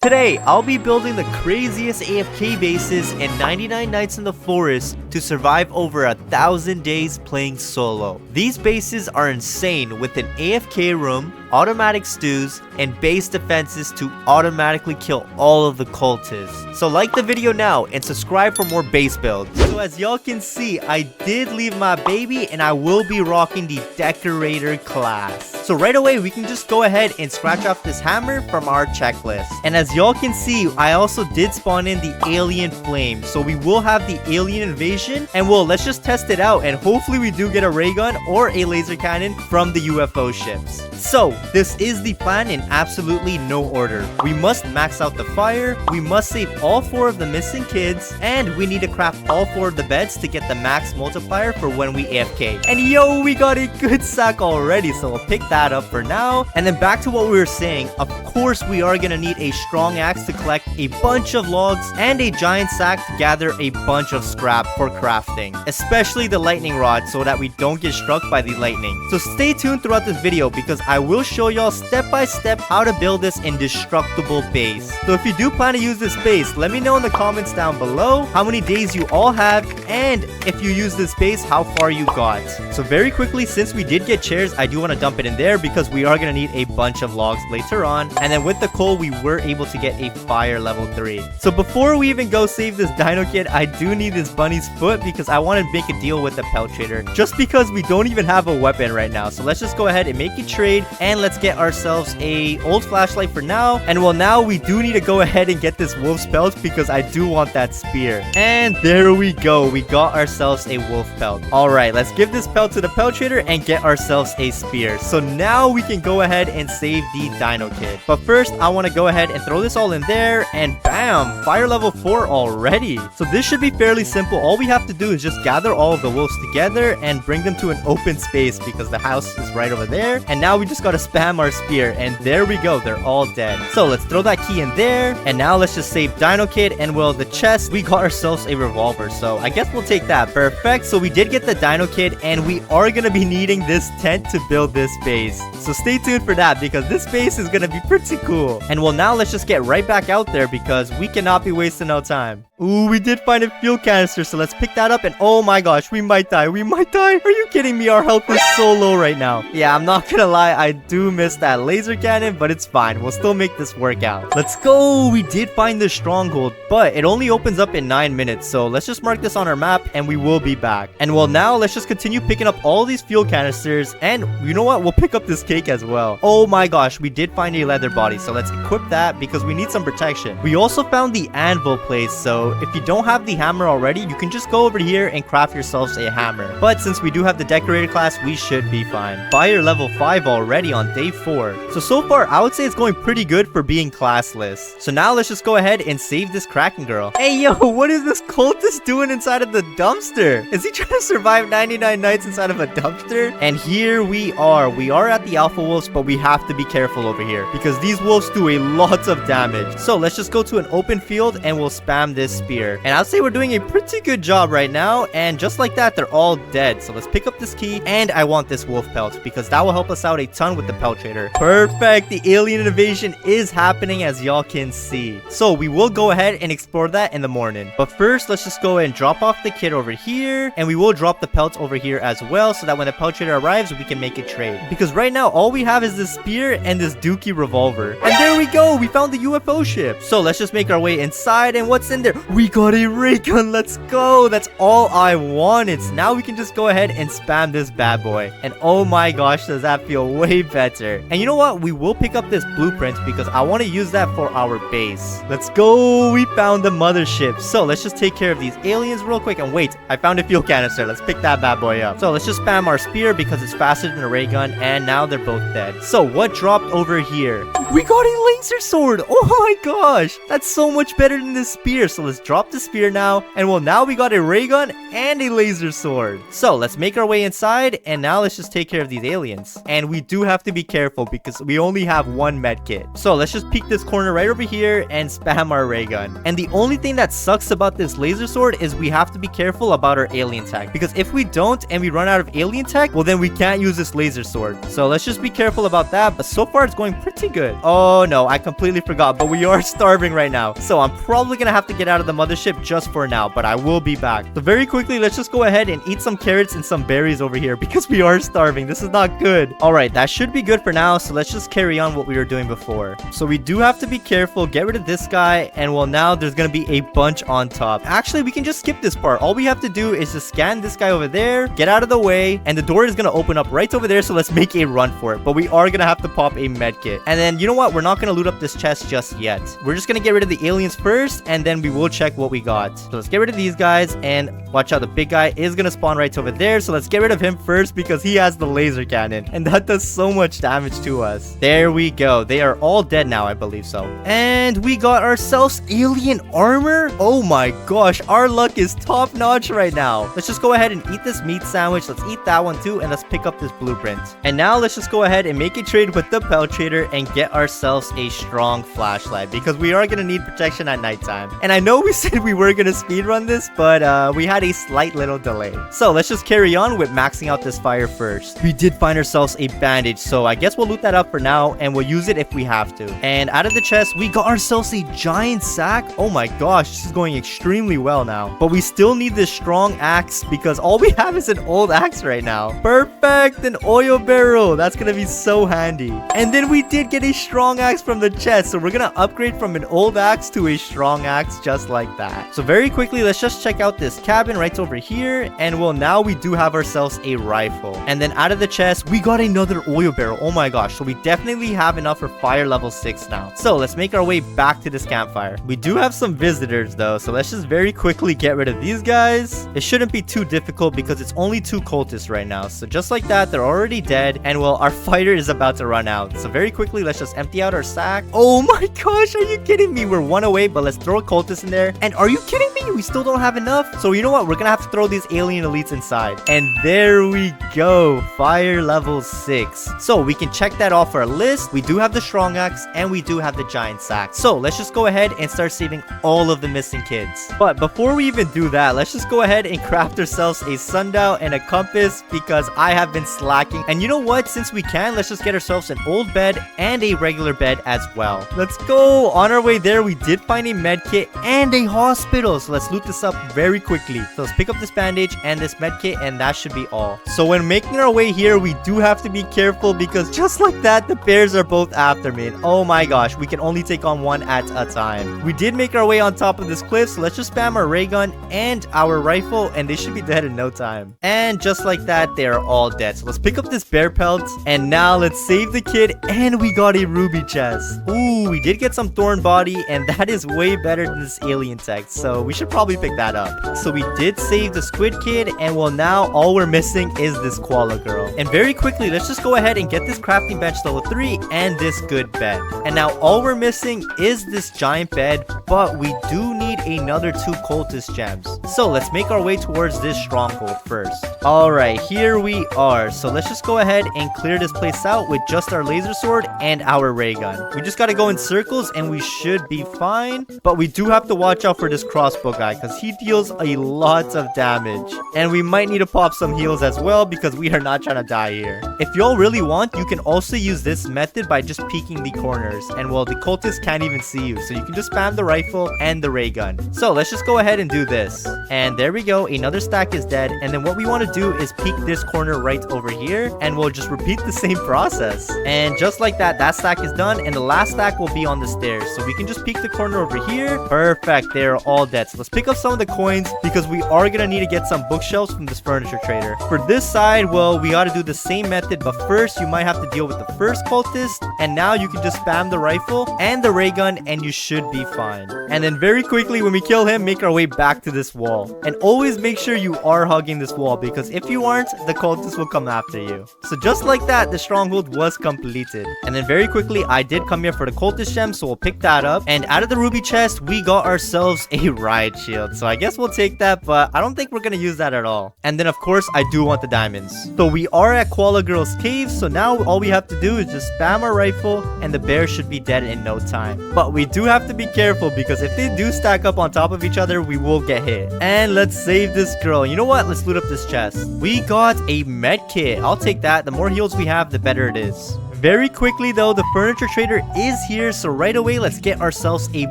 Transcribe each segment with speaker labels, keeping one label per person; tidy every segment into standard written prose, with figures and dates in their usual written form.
Speaker 1: Today, I'll be building the craziest AFK bases and 99 nights in the forest to survive over 1,000 days playing solo. These bases are insane with an AFK room, automatic stews, and base defenses to automatically kill all of the cultists. So like the video now and subscribe for more base builds. So as y'all can see, I did leave my baby and I will be rocking the decorator class. So right away, we can just go ahead and scratch off this hammer from our checklist. And as y'all can see, I also did spawn in the alien flame. So we will have the alien invasion and let's just test it out. And hopefully we do get a ray gun or a laser cannon from the UFO ships. So this is the plan in absolutely no order. We must max out the fire, we must save all 4 of the missing kids, and we need to craft all 4 of the beds to get the max multiplier for when we AFK. And yo, we got a good sack already, so we'll pick that up for now. And then back to what we were saying, of course we are gonna need a strong axe to collect a bunch of logs and a giant sack to gather a bunch of scrap for crafting, especially the lightning rod so that we don't get struck by the lightning. So stay tuned throughout this video because I will show y'all step by step how to build this indestructible base. So if you do plan to use this base, let me know in the comments down below how many days you all have, and if you use this base, how far you got. So very quickly, since we did get chairs, I do want to dump it in there because we are going to need a bunch of logs later on. And then with the coal, we were able to get a fire level 3. So before we even go save this dino kid, I do need this bunny's foot because I want to make a deal with the pelt trader, just because we don't even have a weapon right now. So let's just go ahead and make a trade, and let's get ourselves a old flashlight for now. And now we do need to go ahead and get this wolf's pelt because I do want that spear. And there we go, we got ourselves a wolf pelt. All right, let's give this pelt to the pelt trader and get ourselves a spear. So now we can go ahead and save the dino kid. But first, I want to go ahead and throw this all in there, and bam, fire level 4 already. So this should be fairly simple. All we have to do is just gather all of the wolves together and bring them to an open space because the house is right over there. And now we just got to spam our spear, and there we go, they're all dead. So let's throw that key in there, and now let's just save dino kid. And the chest, we got ourselves a revolver, so I guess we'll take that. Perfect. So we did get the dino kid, and we are gonna be needing this tent to build this base, so stay tuned for that because this base is gonna be pretty cool. And now let's just get right back out there because we cannot be wasting no time. Ooh, we did find a fuel canister, so let's pick that up. And oh my gosh, we might die. We might die. Are you kidding me? Our health is so low right now. Yeah, I'm not gonna lie, I do miss that laser cannon, but it's fine. We'll still make this work out. Let's go. We did find the stronghold, but it only opens up in 9 minutes. So let's just mark this on our map and we will be back. And now let's just continue picking up all these fuel canisters. And you know what? We'll pick up this cake as well. Oh my gosh, we did find a leather body. So let's equip that because we need some protection. We also found the anvil place. So if you don't have the hammer already, you can just go over here and craft yourselves a hammer. But since we do have the decorator class, we should be fine. Fire level 5 already on day 4. So far, I would say it's going pretty good for being classless. So now let's just go ahead and save this Kraken girl. Hey, yo, what is this cultist doing inside of the dumpster? Is he trying to survive 99 nights inside of a dumpster? And here we are. We are at the alpha wolves, but we have to be careful over here because these wolves do a lot of damage. So let's just go to an open field and we'll spam this spear. And I'd say we're doing a pretty good job right now. And just like that, they're all dead. So let's pick up this key, and I want this wolf pelt because that will help us out a ton with the pelt trader. Perfect. The alien invasion is happening, as y'all can see. So we will go ahead and explore that in the morning. But first, let's just go ahead and drop off the kid over here, and we will drop the pelts over here as well so that when the pelt trader arrives, we can make a trade. Because right now, all we have is this spear and this dookie revolver. And there we go. We found the UFO ship. So let's just make our way inside, and what's in there? We got a ray gun. Let's go. That's all I wanted. So now we can just go ahead and spam this bad boy. And oh my gosh, does that feel way better. And you know what? We will pick up this blueprint because I want to use that for our base. Let's go. We found the mothership. So let's just take care of these aliens real quick. And wait, I found a fuel canister. Let's pick that bad boy up. So let's just spam our spear because it's faster than a ray gun. And now they're both dead. So what dropped over here? We got a laser sword. Oh my gosh, that's so much better than this spear. So let's drop the spear now. And well, now we got a ray gun and a laser sword. So let's make our way inside, and now let's just take care of these aliens. And we do have to be careful because we only have one med kit. So let's just peek this corner right over here and spam our ray gun. And the only thing that sucks about this laser sword is we have to be careful about our alien tech, because if we don't and we run out of alien tech, well, then we can't use this laser sword. So let's just be careful about that. But so far it's going pretty good. Oh no, I completely forgot, but we are starving right now, so I'm probably gonna have to get out of the mothership just for now, but I will be back. So very quickly, let's just go ahead and eat some carrots and some berries over here because we are starving. This is not good. All right, that should be good for now, so let's just carry on what we were doing before. So we do have to be careful, get rid of this guy, and well, now there's gonna be a bunch on top. Actually, we can just skip this part. All we have to do is just scan this guy over there, get out of the way, and the door is gonna open up right over there, so let's make a run for it. But we are gonna have to pop a med kit. And then, you know what? We're not gonna loot up this chest just yet. We're just gonna get rid of the aliens first, and then we will check what we got. So let's get rid of these guys, and watch out, the big guy is gonna spawn right over there, so let's get rid of him first because he has the laser cannon, and that does so much damage to us. There we go. They are all dead now, I believe so. And we got ourselves alien armor. Oh my gosh, our luck is top notch right now. Let's just go ahead and eat this meat sandwich. Let's eat that one too, and let's pick up this blueprint. And now let's just go ahead and make a trade with the pelt trader and get ourselves a strong flashlight, because we are gonna need protection at nighttime. And I know we said we were gonna speedrun this, but we had a slight little delay. So let's just carry on with maxing out this fire first. We did find ourselves a bandage, so I guess we'll loot that up for now, and we'll use it if we have to. And out of the chest, we got ourselves a giant sack. Oh my gosh, this is going extremely well now. But we still need this strong axe because all we have is an old axe right now. Perfect, an oil barrel. That's gonna be so handy. And then we did get a strong axe from the chest, so we're gonna upgrade from an old axe to a strong axe just like that. So very quickly, let's just check out this cabin right over here, and well, now we do have ourselves a rifle. And then out of the chest, we got another oil barrel. Oh my gosh, so we definitely have enough for fire level 6 now. So let's make our way back to this campfire. We do have some visitors though, so let's just very quickly get rid of these guys. It shouldn't be too difficult because it's only 2 cultists right now. So just like that, they're already dead, and well, our fighter is about to run out. So very quickly, let's just empty out our sack. Oh my gosh, are you kidding me? We're 1 away, but let's throw a cultist in there. And are you kidding me? We still don't have enough. So you know what? We're gonna have to throw these alien elites inside. And there we go, fire level 6. So we can check that off our list. We do have the strong axe, and we do have the giant sack. So let's just go ahead and start saving all of the missing kids. But before we even do that, let's just go ahead and craft ourselves a sundial and a compass because I have been slacking. And you know what? Since we can, let's just get ourselves an old bed and a regular bed as well. Let's go. On our way there, we did find a med kit and a hospital. So let's loot this up very quickly. So let's pick up this bandage and this med kit, and that should be all. So when making our way here, we do have to be careful because just like that, the bears are both after me. And oh my gosh, we can only take on one at a time. We did make our way on top of this cliff, so let's just spam our ray gun and our rifle, and they should be dead in no time. And just like that, they are all dead. So let's pick up this bear pelt, and now let's save the kid, and we got a ruby chest. Ooh, we did get some thorn body, and that is way better than this alien tech, so we should probably pick that up. So we did save the squid kid, and well, now all we're missing is this koala girl. And very quickly, let's just go ahead and get this crafting bench level 3 and this good bed. And now all we're missing is this giant bed, but we do need another 2 cultist gems. So let's make our way towards this stronghold first. Alright, here we are. So let's just go ahead and clear this place out with just our laser sword and our ray gun. We just gotta go in circles and we should be fine. But we do have to watch out for this crossbow guy because he deals a lot of damage. And we might need to pop some heals as well because we are not trying to die here. If y'all really want, you can also use this method by just peeking the corners. And well, the cultists can't even see you. So you can just spam the rifle and the ray gun. So let's just go ahead and do this. And there we go. Another stack is dead. And then what we want to do is peek this corner right over here. And we'll just repeat the same process. And just like that, that stack is done. And the last stack will be on the stairs. So we can just peek the corner over here. Perfect. They're all dead. So let's pick up some of the coins because we are going to need to get some bookshelves from this furniture trader. For this side, well, we got to do the same method. But first, you might have to deal with the first cultist. And now you can just spam the rifle and the ray gun and you should be fine. And then very quickly, quickly, when we kill him, make our way back to this wall. And always make sure you are hugging this wall, because if you aren't, the cultists will come after you. So just like that, the stronghold was completed. And then very quickly, I did come here for the cultist gem, so we'll pick that up. And out of the ruby chest, we got ourselves a riot shield. So I guess we'll take that, but I don't think we're gonna use that at all. And then of course, I do want the diamonds. So we are at Koala Girl's cave, so now all we have to do is just spam our rifle, and the bear should be dead in no time. But we do have to be careful, because if they do stack up on top of each other, we will get hit. And let's save this girl. You know what? Let's loot up this chest. We got a med kit. I'll take that. The more heals we have, the better it is. Very quickly though, the furniture trader is here, so right away let's get ourselves a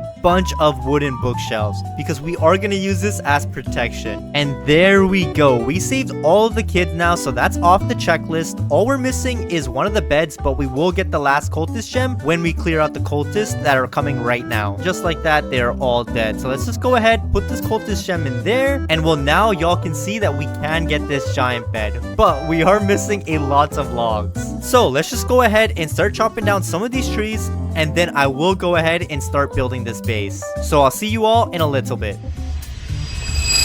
Speaker 1: bunch of wooden bookshelves, because we are going to use this as protection. And there we go. We saved all of the kids now, so that's off the checklist. All we're missing is one of the beds, but we will get the last cultist gem when we clear out the cultists that are coming right now. Just like that, they're all dead. So let's just go ahead, put this cultist gem in there, and well, now y'all can see that we can get this giant bed, but we are missing a lot of logs. So let's just go ahead and start chopping down some of these trees, and then I will go ahead and start building this base. So I'll see you all in a little bit.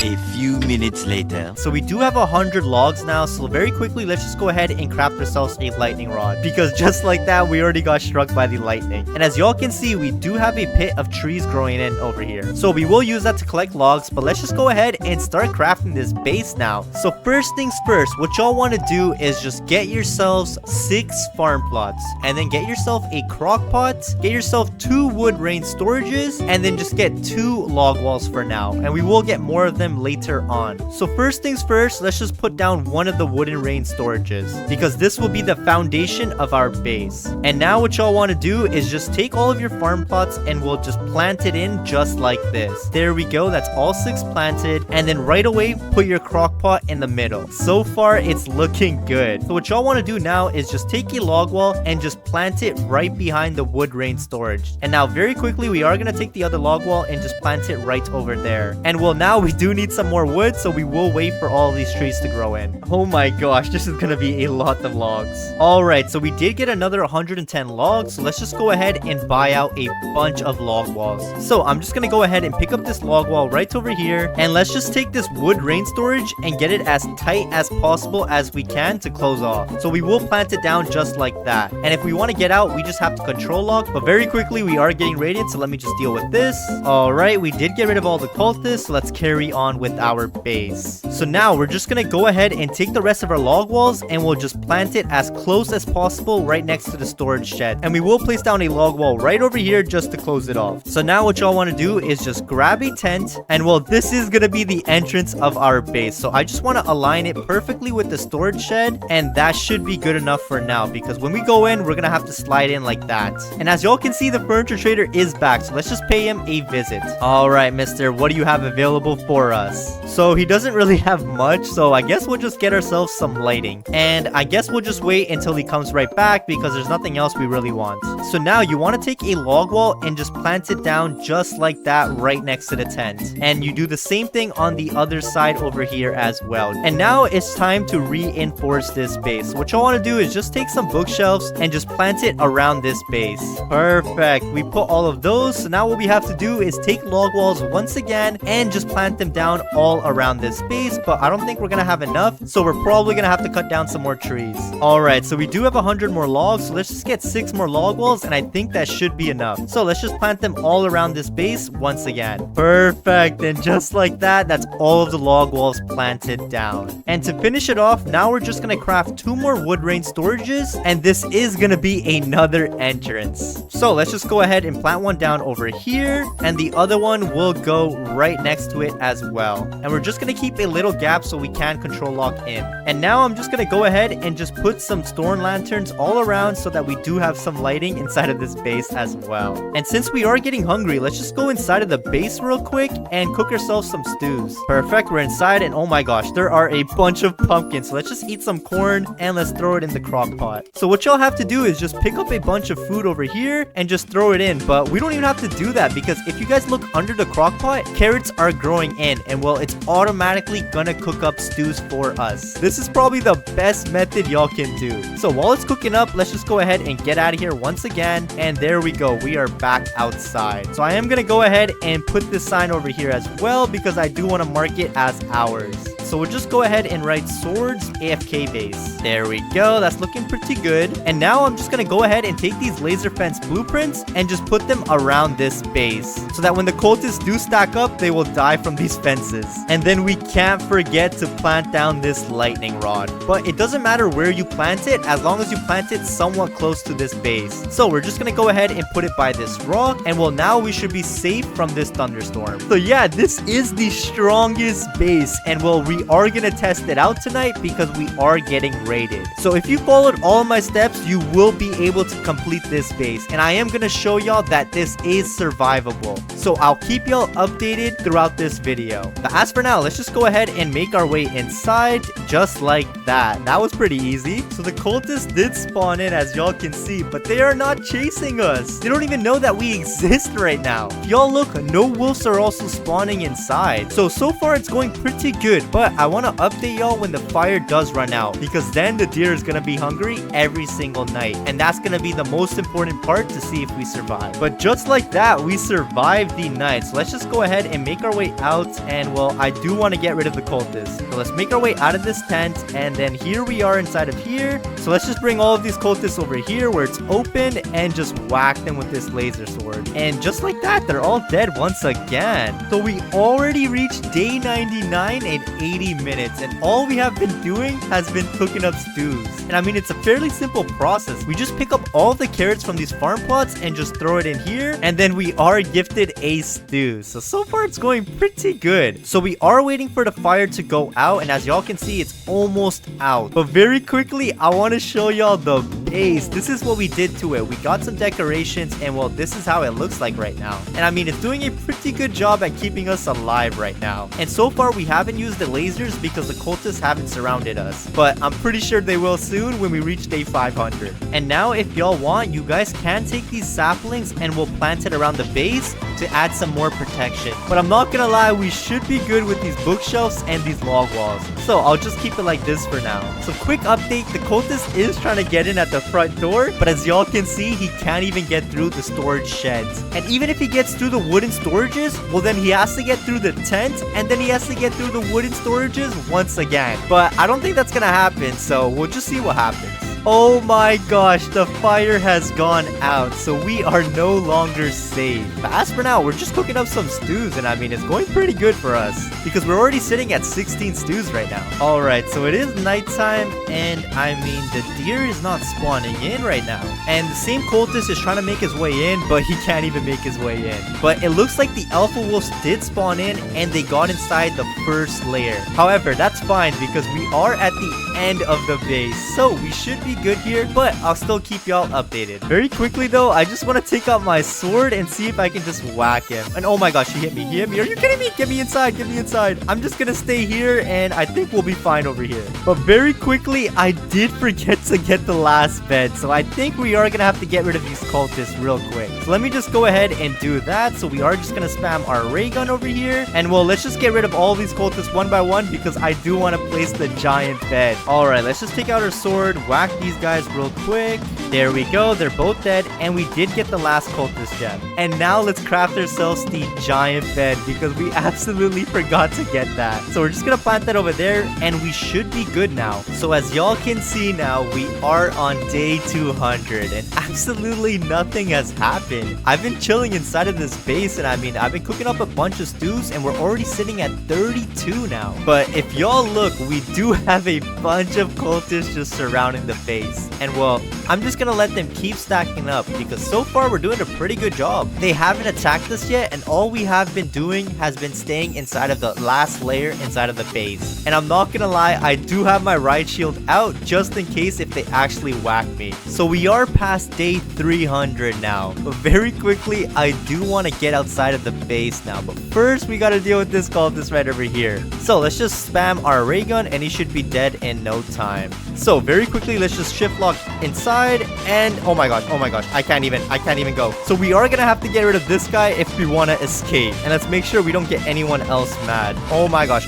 Speaker 2: A few minutes later.
Speaker 1: So we do have 100 logs now, so very quickly let's just go ahead and craft ourselves a lightning rod, because just like that, we already got struck by the lightning. And as y'all can see, we do have a pit of trees growing in over here, so we will use that to collect logs. But let's just go ahead and start crafting this base now. So first things first, what y'all want to do is just get yourselves 6 farm plots, and then get yourself a crock pot, get yourself 2 wood rain storages, and then just get 2 log walls for now, and we will get more of them later on. So first things first, let's just put down one of the wooden rain storages, because this will be the foundation of our base. And now what y'all want to do is just take all of your farm plots, and we'll just plant it in just like this. There we go. That's all 6 planted. And then right away, put your crock pot in the middle. So far, it's looking good. So what y'all want to do now is just take a log wall and just plant it right behind the wood rain storage. And now very quickly, we are going to take the other log wall and just plant it right over there. And well, now we do need some more wood, so we will wait for all of these trees to grow in. Oh my gosh, this is gonna be a lot of logs. Alright, so we did get another 110 logs, so let's just go ahead and buy out a bunch of log walls. So I'm just gonna go ahead and pick up this log wall right over here, and let's just take this wood rain storage and get it as tight as possible as we can to close off. So we will plant it down just like that. And if we want to get out, we just have to control lock, but very quickly we are getting radiant, so let me just deal with this. Alright, we did get rid of all the cultists, so let's carry on with our base. So now we're just gonna go ahead and take the rest of our log walls, and we'll just plant it as close as possible right next to the storage shed. And we will place down a log wall right over here just to close it off. So now what y'all want to do is just grab a tent, and well, this is gonna be the entrance of our base. So I just want to align it perfectly with the storage shed, and that should be good enough for now, because when we go in, we're gonna have to slide in like that. And as y'all can see, the furniture trader is back, so let's just pay him a visit. Alright, mister, what do you have available for us? So he doesn't really have much, so I guess we'll just get ourselves some lighting. And I guess we'll just wait until he comes right back, because there's nothing else we really want. So now you want to take a log wall and just plant it down just like that right next to the tent. And you do the same thing on the other side over here as well. And now it's time to reinforce this base. What y'all want to do is just take some bookshelves and just plant it around this base. Perfect. We put all of those. So now what we have to do is take log walls once again and just plant them down all around this space, but I don't think we're gonna have enough, so we're probably gonna have to cut down some more trees. Alright, so we do have 100 more logs, so let's just get 6 more log walls, and I think that should be enough. So let's just plant them all around this base once again. Perfect, and just like that, that's all of the log walls planted down. And to finish it off, now we're just gonna craft 2 more wood rain storages, and this is gonna be another entrance. So let's just go ahead and plant one down over here, and the other one will go right next to it as well. And we're just gonna keep a little gap so we can control lock in. And now I'm just gonna go ahead and just put some storm lanterns all around so that we do have some lighting inside of this base as well. And since we are getting hungry, let's just go inside of the base real quick and cook ourselves some stews. Perfect, we're inside, and oh my gosh, there are a bunch of pumpkins. So let's just eat some corn and let's throw it in the crock pot. So what y'all have to do is just pick up a bunch of food over here and just throw it in. But we don't even have to do that, because if you guys look under the crock pot, carrots are growing in. and well, it's automatically gonna cook up stews for us. This is probably the best method y'all can do. So while it's cooking up, let's just go ahead and get out of here once again. And there we go. We are back outside. So I am gonna go ahead and put this sign over here as well because I do want to mark it as ours. So we'll just go ahead and write swords AFK base. There we go. That's looking pretty good. And now I'm just going to go ahead and take these laser fence blueprints and just put them around this base so that when the cultists do stack up, they will die from these fences. And then we can't forget to plant down this lightning rod. But it doesn't matter where you plant it as long as you plant it somewhat close to this base. So we're just going to go ahead and put it by this rock. And well, now we should be safe from this thunderstorm. So yeah, this is the strongest base. And well, we are gonna test it out tonight because we are getting raided. So if you followed all of my steps, you will be able to complete this base, and I am gonna show y'all that this is survivable. So I'll keep y'all updated throughout this video. But as for now, let's just go ahead and make our way inside just like that. That was pretty easy. So the cultists did spawn in, as y'all can see, but they are not chasing us. They don't even know that we exist right now. Y'all look, no wolves are also spawning inside. So far it's going pretty good, but I want to update y'all when the fire does run out, because then the deer is going to be hungry every single night, and that's going to be the most important part to see if we survive. But just like that, we survived the night. So let's just go ahead and make our way out, and well, I do want to get rid of the cultists. So let's make our way out of this tent, and then here we are inside of here. So let's just bring all of these cultists over here where it's open and just whack them with this laser sword. And just like that, they're all dead once again. So we already reached day 99 and 80 minutes, and all we have been doing has been cooking up stews. And I mean, it's a fairly simple process. We just pick up all the carrots from these farm plots and just throw it in here, and then we are gifted a stew. So far it's going pretty good. So we are waiting for the fire to go out, and as y'all can see, it's almost out. But very quickly, I want to show y'all the base. This is what we did to it. We got some decorations, and well, this is how it looks like right now. And I mean, it's doing a pretty good job at keeping us alive right now. And so far we haven't used the lasers because the cultists haven't surrounded us, but I'm pretty sure they will soon when we reach day 500. And now if y'all want, you guys can take these saplings and we'll plant it around the base to add some more protection. But I'm not gonna lie, we should be good with these bookshelves and these log walls, so I'll just keep it like this for now. So quick update, the cultist is trying to get in at the front door, but as y'all can see, he can't even get through the storage sheds. And even if he gets through the wooden storages, well, then he has to get through the tent, and then he has to get through the wooden storages once again. But I don't think that's gonna happen, so we'll just see what happens. Oh my gosh, the fire has gone out, so we are no longer safe. But as for now, we're just cooking up some stews, and I mean, it's going pretty good for us because we're already sitting at 16 stews right now. Alright, so it is nighttime, and I mean, the deer is not spawning in right now. And the same cultist is trying to make his way in, but he can't even make his way in. But it looks like the alpha wolves did spawn in, and they got inside the first layer. However, that's fine because we are at the end of the base, so we should be good here, but I'll still keep y'all updated. Very quickly though, I just want to take out my sword and see if I can just whack him. And oh my gosh, he hit me. He hit me. Are you kidding me? Get me inside. Get me inside. I'm just gonna stay here, and I think we'll be fine over here. But very quickly, I did forget to get the last bed, so I think we are gonna have to get rid of these cultists real quick. So let me just go ahead and do that. So we are just gonna spam our ray gun over here, and well, let's just get rid of all these cultists one by one because I do want to place the giant bed. All right, let's just take out our sword, whack these guys real quick. There we go, they're both dead, and we did get the last cultist gem. And now let's craft ourselves the giant bed because we absolutely forgot to get that. So we're just gonna plant that over there, and we should be good now. So as y'all can see now, we are on day 200, and absolutely nothing has happened. I've been chilling inside of this base, and I mean, I've been cooking up a bunch of stews, and we're already sitting at 32 now. But if y'all look, we do have a bunch of cultists just surrounding the base. And well, I'm just gonna let them keep stacking up because so far we're doing a pretty good job. They haven't attacked us yet, and all we have been doing has been staying inside of the last layer inside of the base. And I'm not gonna lie, I do have my riot shield out just in case if they actually whack me. So we are past day 300 now. But very quickly, I do want to get outside of the base now. But first, we got to deal with this cultist right over here. So let's just spam our ray gun and he should be dead in no time. So very quickly, let's just shift lock inside. And oh my gosh, I can't even go. So we are going to have to get rid of this guy if we want to escape. And let's make sure we don't get anyone else mad. Oh my gosh,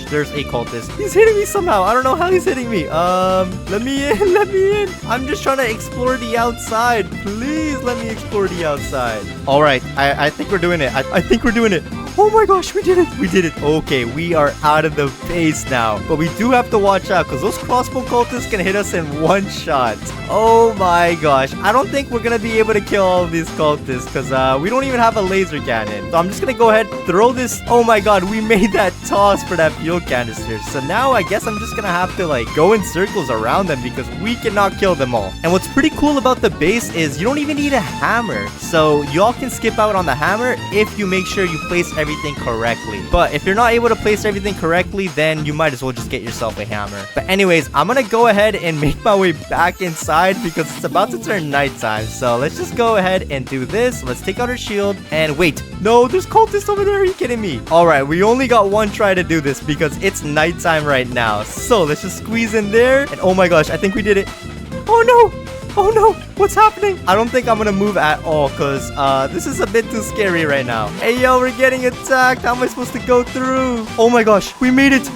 Speaker 1: there's a cultist. He's hitting me somehow. I don't know how he's hitting me. Let me in. I'm just trying to explore the outside. Please let me explore the outside. All right, I think we're doing it. I think we're doing it. Oh my gosh, we did it. Okay, we are out of the base now. But we do have to watch out because those crossbow cultists can hit us in one shot. Oh my gosh. I don't think we're going to be able to kill all of these cultists because we don't even have a laser cannon. So I'm just going to go ahead, throw this. Oh my god, we made that toss for that fuel canister. So now I guess I'm just going to have to like go in circles around them because we cannot kill them all. And what's pretty cool about the base is you don't even need a hammer. So y'all can skip out on the hammer if you make sure you place everything correctly. But if you're not able to place everything correctly, then you might as well just get yourself a hammer. But anyways, I'm gonna go ahead and make my way back inside because it's about to turn nighttime. So let's just go ahead and do this. Let's take out our shield and wait. No, there's cultists over there. Are you kidding me? All right, we only got one try to do this because it's nighttime right now. So let's just squeeze in there. And oh my gosh, I think we did it. Oh no. Oh no, what's happening? I don't think I'm gonna move at all because this is a bit too scary right now. Hey yo, we're getting attacked. How am I supposed to go through? Oh my gosh, we made it.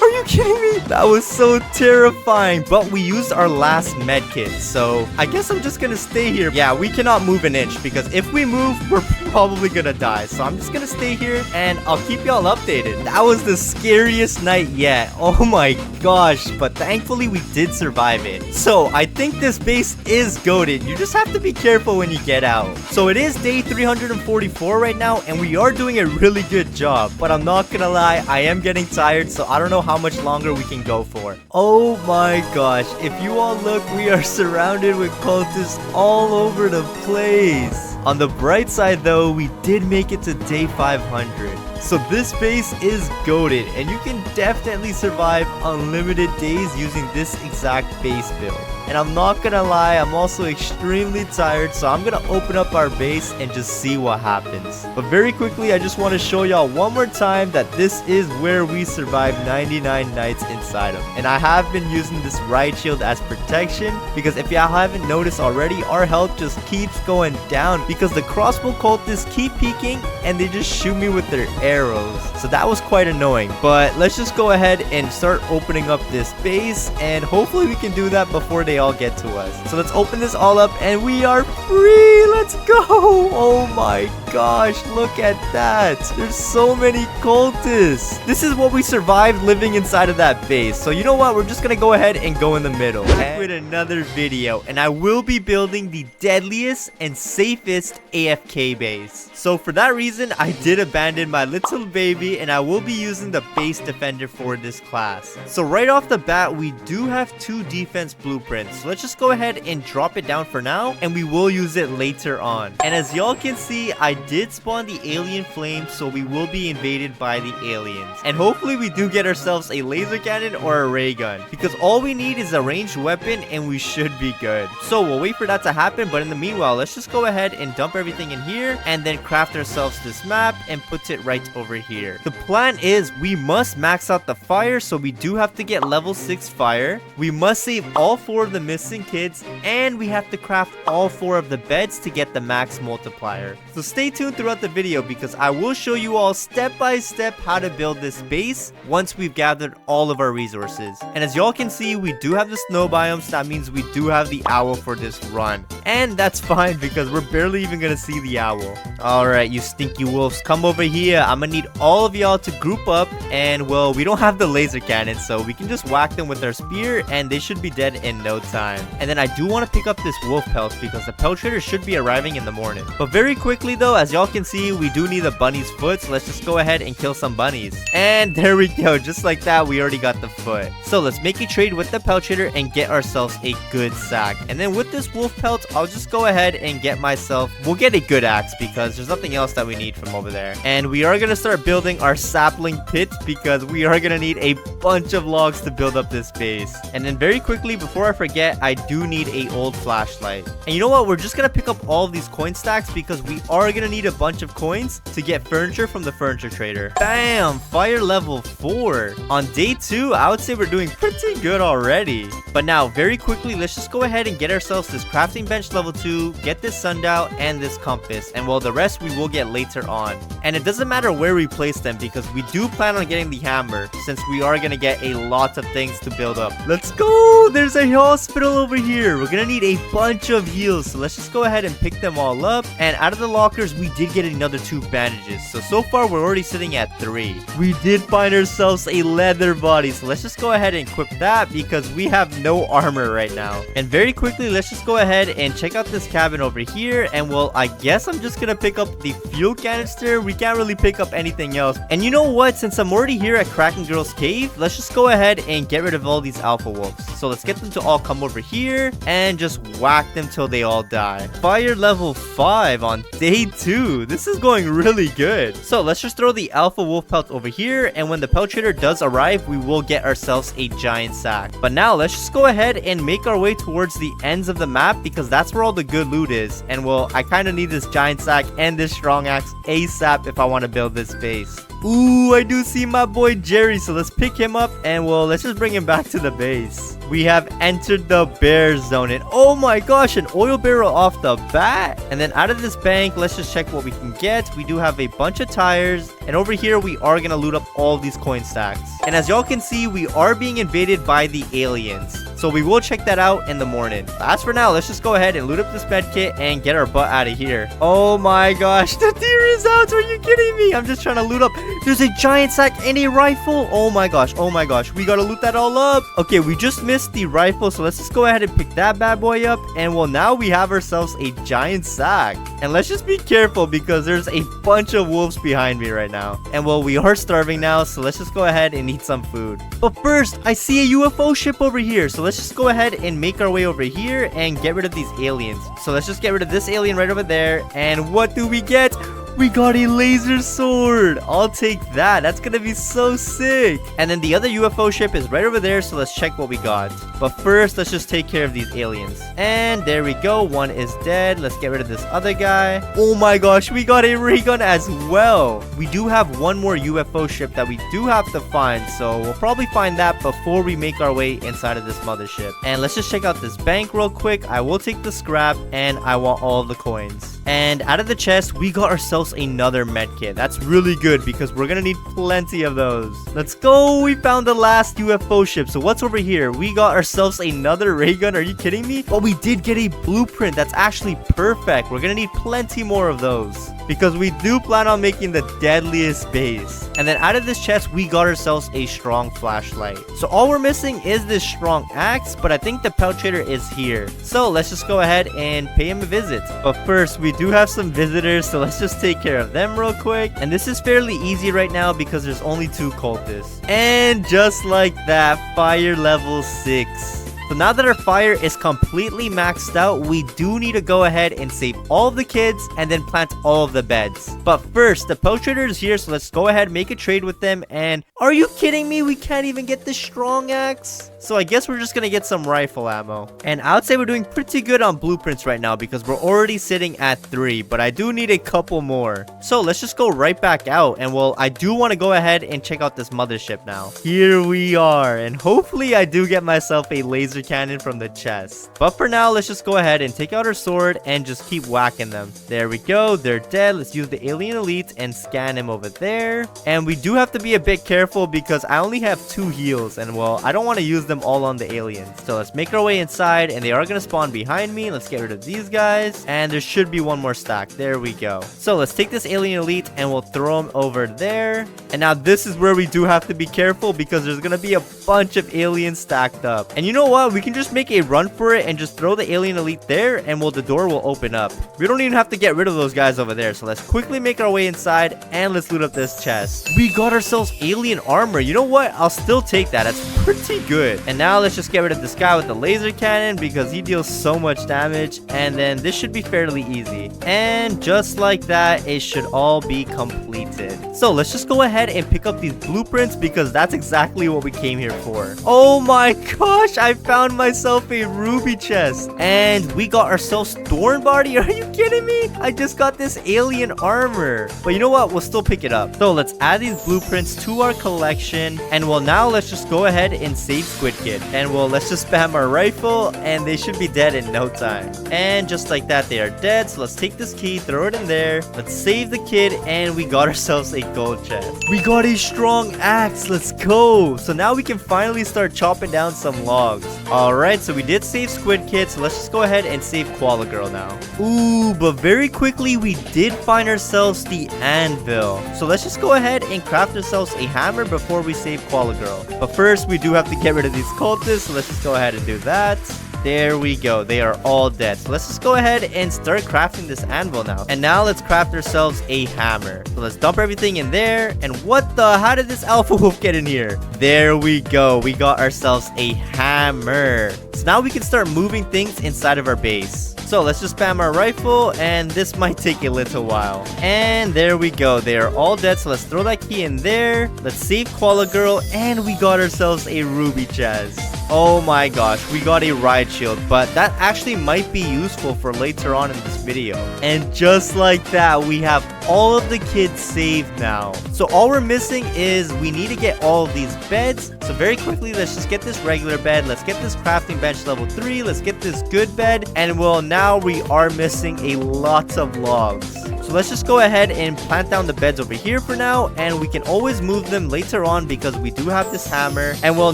Speaker 1: Are you kidding me? That was so terrifying. But we used our last med kit, so I guess I'm just gonna stay here. Yeah, we cannot move an inch because if we move, we're probably gonna die. So I'm just gonna stay here and I'll keep y'all updated. That was the scariest night yet. Oh my gosh, but thankfully we did survive it. So I think this base is goated. You just have to be careful when you get out. So it is day 344 right now and we are doing a really good job. But I'm not gonna lie, I am getting tired, so I don't know how much longer we can go for. Oh my gosh, if you all look, we are surrounded with cultists all over the place. On the bright side though, we did make it to day 500. So this base is goated and you can definitely survive unlimited days using this exact base build. And I'm not gonna lie, I'm also extremely tired, so I'm gonna open up our base and just see what happens. But very quickly, I just want to show y'all one more time that this is where we survived 99 nights inside of. And I have been using this riot shield as protection because if y'all haven't noticed already, our health just keeps going down because the crossbow cultists keep peeking and they just shoot me with their arrows. So that was quite annoying. But let's just go ahead and start opening up this base and hopefully we can do that before they all get to us. So let's open this all up and we are free. Let's go. Oh my gosh, look at that. There's so many cultists. This is what we survived living inside of that base. So you know what? We're just gonna go ahead and go in the middle. Back with another video, and I will be building the deadliest and safest AFK base. So for that reason, I did abandon my little baby and I will be using the base defender for this class. So right off the bat, we do have 2 defense blueprints. So let's just go ahead and drop it down for now and we will use it later on. And as y'all can see, I did spawn the alien flame, so we will be invaded by the aliens. And hopefully we do get ourselves a laser cannon or a ray gun because all we need is a ranged weapon and we should be good. So we'll wait for that to happen, but in the meanwhile, let's just go ahead and dump everything in here and then craft ourselves this map and put it right over here. The plan is we must max out the fire, so we do have to get level 6 fire. We must save all 4 of the missing kids and we have to craft all 4 of the beds to get the max multiplier. So stay tuned throughout the video because I will show you all step by step how to build this base once we've gathered all of our resources. And as y'all can see, we do have the snow biomes. That means we do have the owl for this run. And that's fine because we're barely even gonna see the owl. Alright, you stinky wolves, come over here. I'm gonna need all of y'all to group up. And well, we don't have the laser cannon, so we can just whack them with our spear and they should be dead in no time. And then I do want to pick up this wolf pelt because the pelt trader should be arriving in the morning. But very quickly though, as y'all can see, we do need a bunny's foot, so let's just go ahead and kill some bunnies. And there we go, just like that, we already got the foot. So let's make a trade with the pelt trader and get ourselves a good sack. And then with this wolf pelt, I'll just go ahead and get myself, we'll get a good axe because there's nothing else that we need from over there. And we are going to start building our sapling pit because we are going to need a bunch of logs to build up this base. And then very quickly, before I forget, I do need a old flashlight. And you know what? We're just going to pick up all of these coin stacks because we are going to need a bunch of coins to get furniture from the furniture trader. Bam! Fire level 4. On day 2, I would say we're doing pretty good already. But now, very quickly, let's just go ahead and get ourselves this crafting bench level 2, get this sundial, and this compass. And well, the rest we will get later on. And it doesn't matter where we place them because we do plan on getting the hammer since we are going to get a lot of things to build up. Let's go! There's a hospital over here. We're going to need a bunch of heals. So let's just go ahead and pick them all up. And out of the lockers, we did get another 2 bandages. So far, we're already sitting at 3. We did find ourselves a leather body. So let's just go ahead and equip that because we have no armor right now. And very quickly, let's just go ahead and check out this cabin over here. And well, I guess I'm just gonna pick up the fuel canister. We can't really pick up anything else. And you know what? Since I'm already here at Kraken Girl's cave, let's just go ahead and get rid of all these alpha wolves. So let's get them to all come over here and just whack them till they all die. Fire level 5 on day 2. This is going really good. So let's just throw the alpha wolf pelt over here, and when the pelt trader does arrive, we will get ourselves a giant sack. But now let's just go ahead and make our way towards the ends of the map because that's where all the good loot is. And well, I kind of need this giant sack and this strong axe ASAP if I want to build this base. Ooh, I do see my boy Jerry, so let's pick him up and well, let's just bring him back to the base. We have entered the bear zone, and oh my gosh, an oil barrel off the bat. And then out of this bank, let's just check what we can get. We do have a bunch of tires, and over here we are gonna loot up all these coin stacks. And as y'all can see, we are being invaded by the aliens, so we will check that out in the morning. As for now, let's just go ahead and loot up this med kit and get our butt out of here. Oh my gosh, the deer is out. Are you kidding me? I'm just trying to loot up. There's a giant sack and a rifle. Oh my gosh, we gotta loot that all up. Okay, we just missed the rifle, so let's just go ahead and pick that bad boy up. And well, now we have ourselves a giant sack. And let's just be careful because there's a bunch of wolves behind me right now. And well, we are starving now, so let's just go ahead and eat some food. But first, I see a UFO ship over here, so let's just go ahead and make our way over here and get rid of these aliens. So let's just get rid of this alien right over there. And what do we get? We got a laser sword. I'll take that. That's gonna be so sick. And then the other UFO ship is right over there, so let's check what we got. But first, let's just take care of these aliens. And there we go. One is dead. Let's get rid of this other guy. Oh my gosh, we got a ray gun as well. We do have one more UFO ship that we do have to find, so we'll probably find that before we make our way inside of this mothership. And let's just check out this bank real quick. I will take the scrap, and I want all of the coins. And out of the chest, we got ourselves another med kit. That's really good because we're gonna need plenty of those. Let's go. We found the last UFO ship. So what's over here? We got ourselves another ray gun. Are you kidding me? But we did get a blueprint. That's actually perfect. We're gonna need plenty more of those because we do plan on making the deadliest base. And then out of this chest, we got ourselves a strong flashlight. So all we're missing is this strong axe, but I think the pelt trader is here. So let's just go ahead and pay him a visit. But first, we do have some visitors, so let's just take care of them real quick. And this is fairly easy right now because there's only 2 cultists. And just like that, fire level 6. So now that our fire is completely maxed out, we do need to go ahead and save all of the kids and then plant all of the beds. But first, the pelt trader is here, so let's go ahead and make a trade with them. And are you kidding me? We can't even get the strong axe? So I guess we're just gonna get some rifle ammo. And I would say we're doing pretty good on blueprints right now because we're already sitting at 3, but I do need a couple more. So let's just go right back out. And well, I do want to go ahead and check out this mothership now. Here we are, and hopefully I do get myself a laser cannon from the chest. But for now, let's just go ahead and take out our sword and just keep whacking them. There we go. They're dead. Let's use the alien elite and scan him over there. And we do have to be a bit careful because I only have 2 heals, and well, I don't want to use them all on the aliens. So let's make our way inside, and they are gonna spawn behind me. Let's get rid of these guys, and there should be one more stack. There we go. So let's take this alien elite and we'll throw him over there. And now this is where we do have to be careful because there's gonna be a bunch of aliens stacked up. And you know what? We can just make a run for it and just throw the alien elite there, and well, the door will open up. We don't even have to get rid of those guys over there. So let's quickly make our way inside and let's loot up this chest. We got ourselves alien armor. You know what? I'll still take that. That's pretty good. it. And now let's just get rid of this guy with the laser cannon because he deals so much damage. And then this should be fairly easy. And just like that, it should all be completed. So let's just go ahead and pick up these blueprints because that's exactly what we came here for. Oh my gosh, I found myself a ruby chest. And we got ourselves thorn body. Are you kidding me? I just got this alien armor. But you know what? We'll still pick it up. So let's add these blueprints to our collection. And well, now let's just go ahead and save Squid Kid. And well, let's just spam our rifle and they should be dead in no time. And just like that, they are dead. So let's take this key, throw it in there. Let's save the kid and we got ourselves a gold chest. We got a strong axe. Let's go. So now we can finally start chopping down some logs. Alright, so we did save Squid Kid. So let's just go ahead and save Koala Girl now. Ooh, but very quickly we did find ourselves the anvil. So let's just go ahead and craft ourselves a hammer before we save Koala Girl. But first we do have to get rid of these cultists. So let's just go ahead and do that. There we go. They are all dead. So let's just go ahead and start crafting this anvil now. And now let's craft ourselves a hammer. So let's dump everything in there. And what the? How did this alpha wolf get in here? There we go. We got ourselves a hammer. So now we can start moving things inside of our base. So let's just spam our rifle and this might take a little while. And there we go. They are all dead. So let's throw that key in there. Let's save Koala Girl and we got ourselves a ruby chest. Oh my gosh, we got a riot shield, but that actually might be useful for later on in this video. And just like that, we have all of the kids saved now. So all we're missing is we need to get all of these beds. So very quickly, let's just get this regular bed. Let's get this crafting bench level 3. Let's get this good bed. And well, now we are missing a lot of logs. So let's just go ahead and plant down the beds over here for now. And we can always move them later on because we do have this hammer. And well,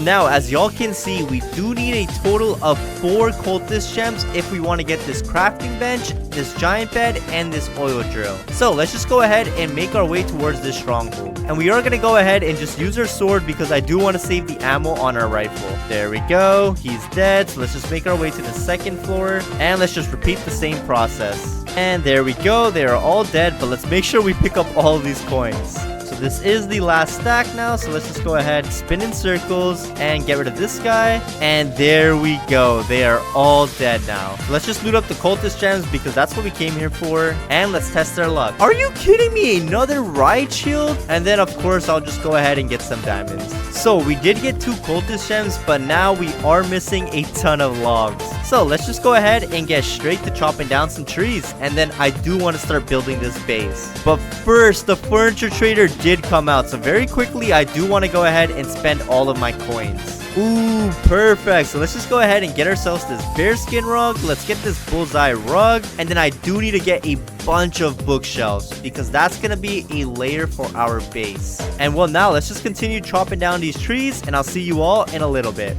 Speaker 1: now as y'all can see, we do need a total of 4 cultist gems if we want to get this crafting bench, this giant bed, and this oil drill. So let's just go ahead and make our way towards this stronghold. And we are going to go ahead and just use our sword because I do want to save the ammo on our rifle. There we go. He's dead. So let's just make our way to the second floor. And let's just repeat the same process. And there we go. They are all dead. But let's make sure we pick up all of these coins. So this is the last stack now. So let's just go ahead, spin in circles, and get rid of this guy. And there we go. They are all dead now. So let's just loot up the cultist gems because that's what we came here for. And let's test our luck. Are you kidding me? Another riot shield? And then, of course, I'll just go ahead and get some diamonds. So we did get 2 cultist gems, but now we are missing a ton of logs. So let's just go ahead and get straight to chopping down some trees. And then I do want to start building this base. But first, the furniture trader did come out. So very quickly, I do want to go ahead and spend all of my coins. Ooh, perfect. So let's just go ahead and get ourselves this bearskin rug. Let's get this bullseye rug. And then I do need to get a bunch of bookshelves because that's going to be a layer for our base. And well, now let's just continue chopping down these trees and I'll see you all in a little bit.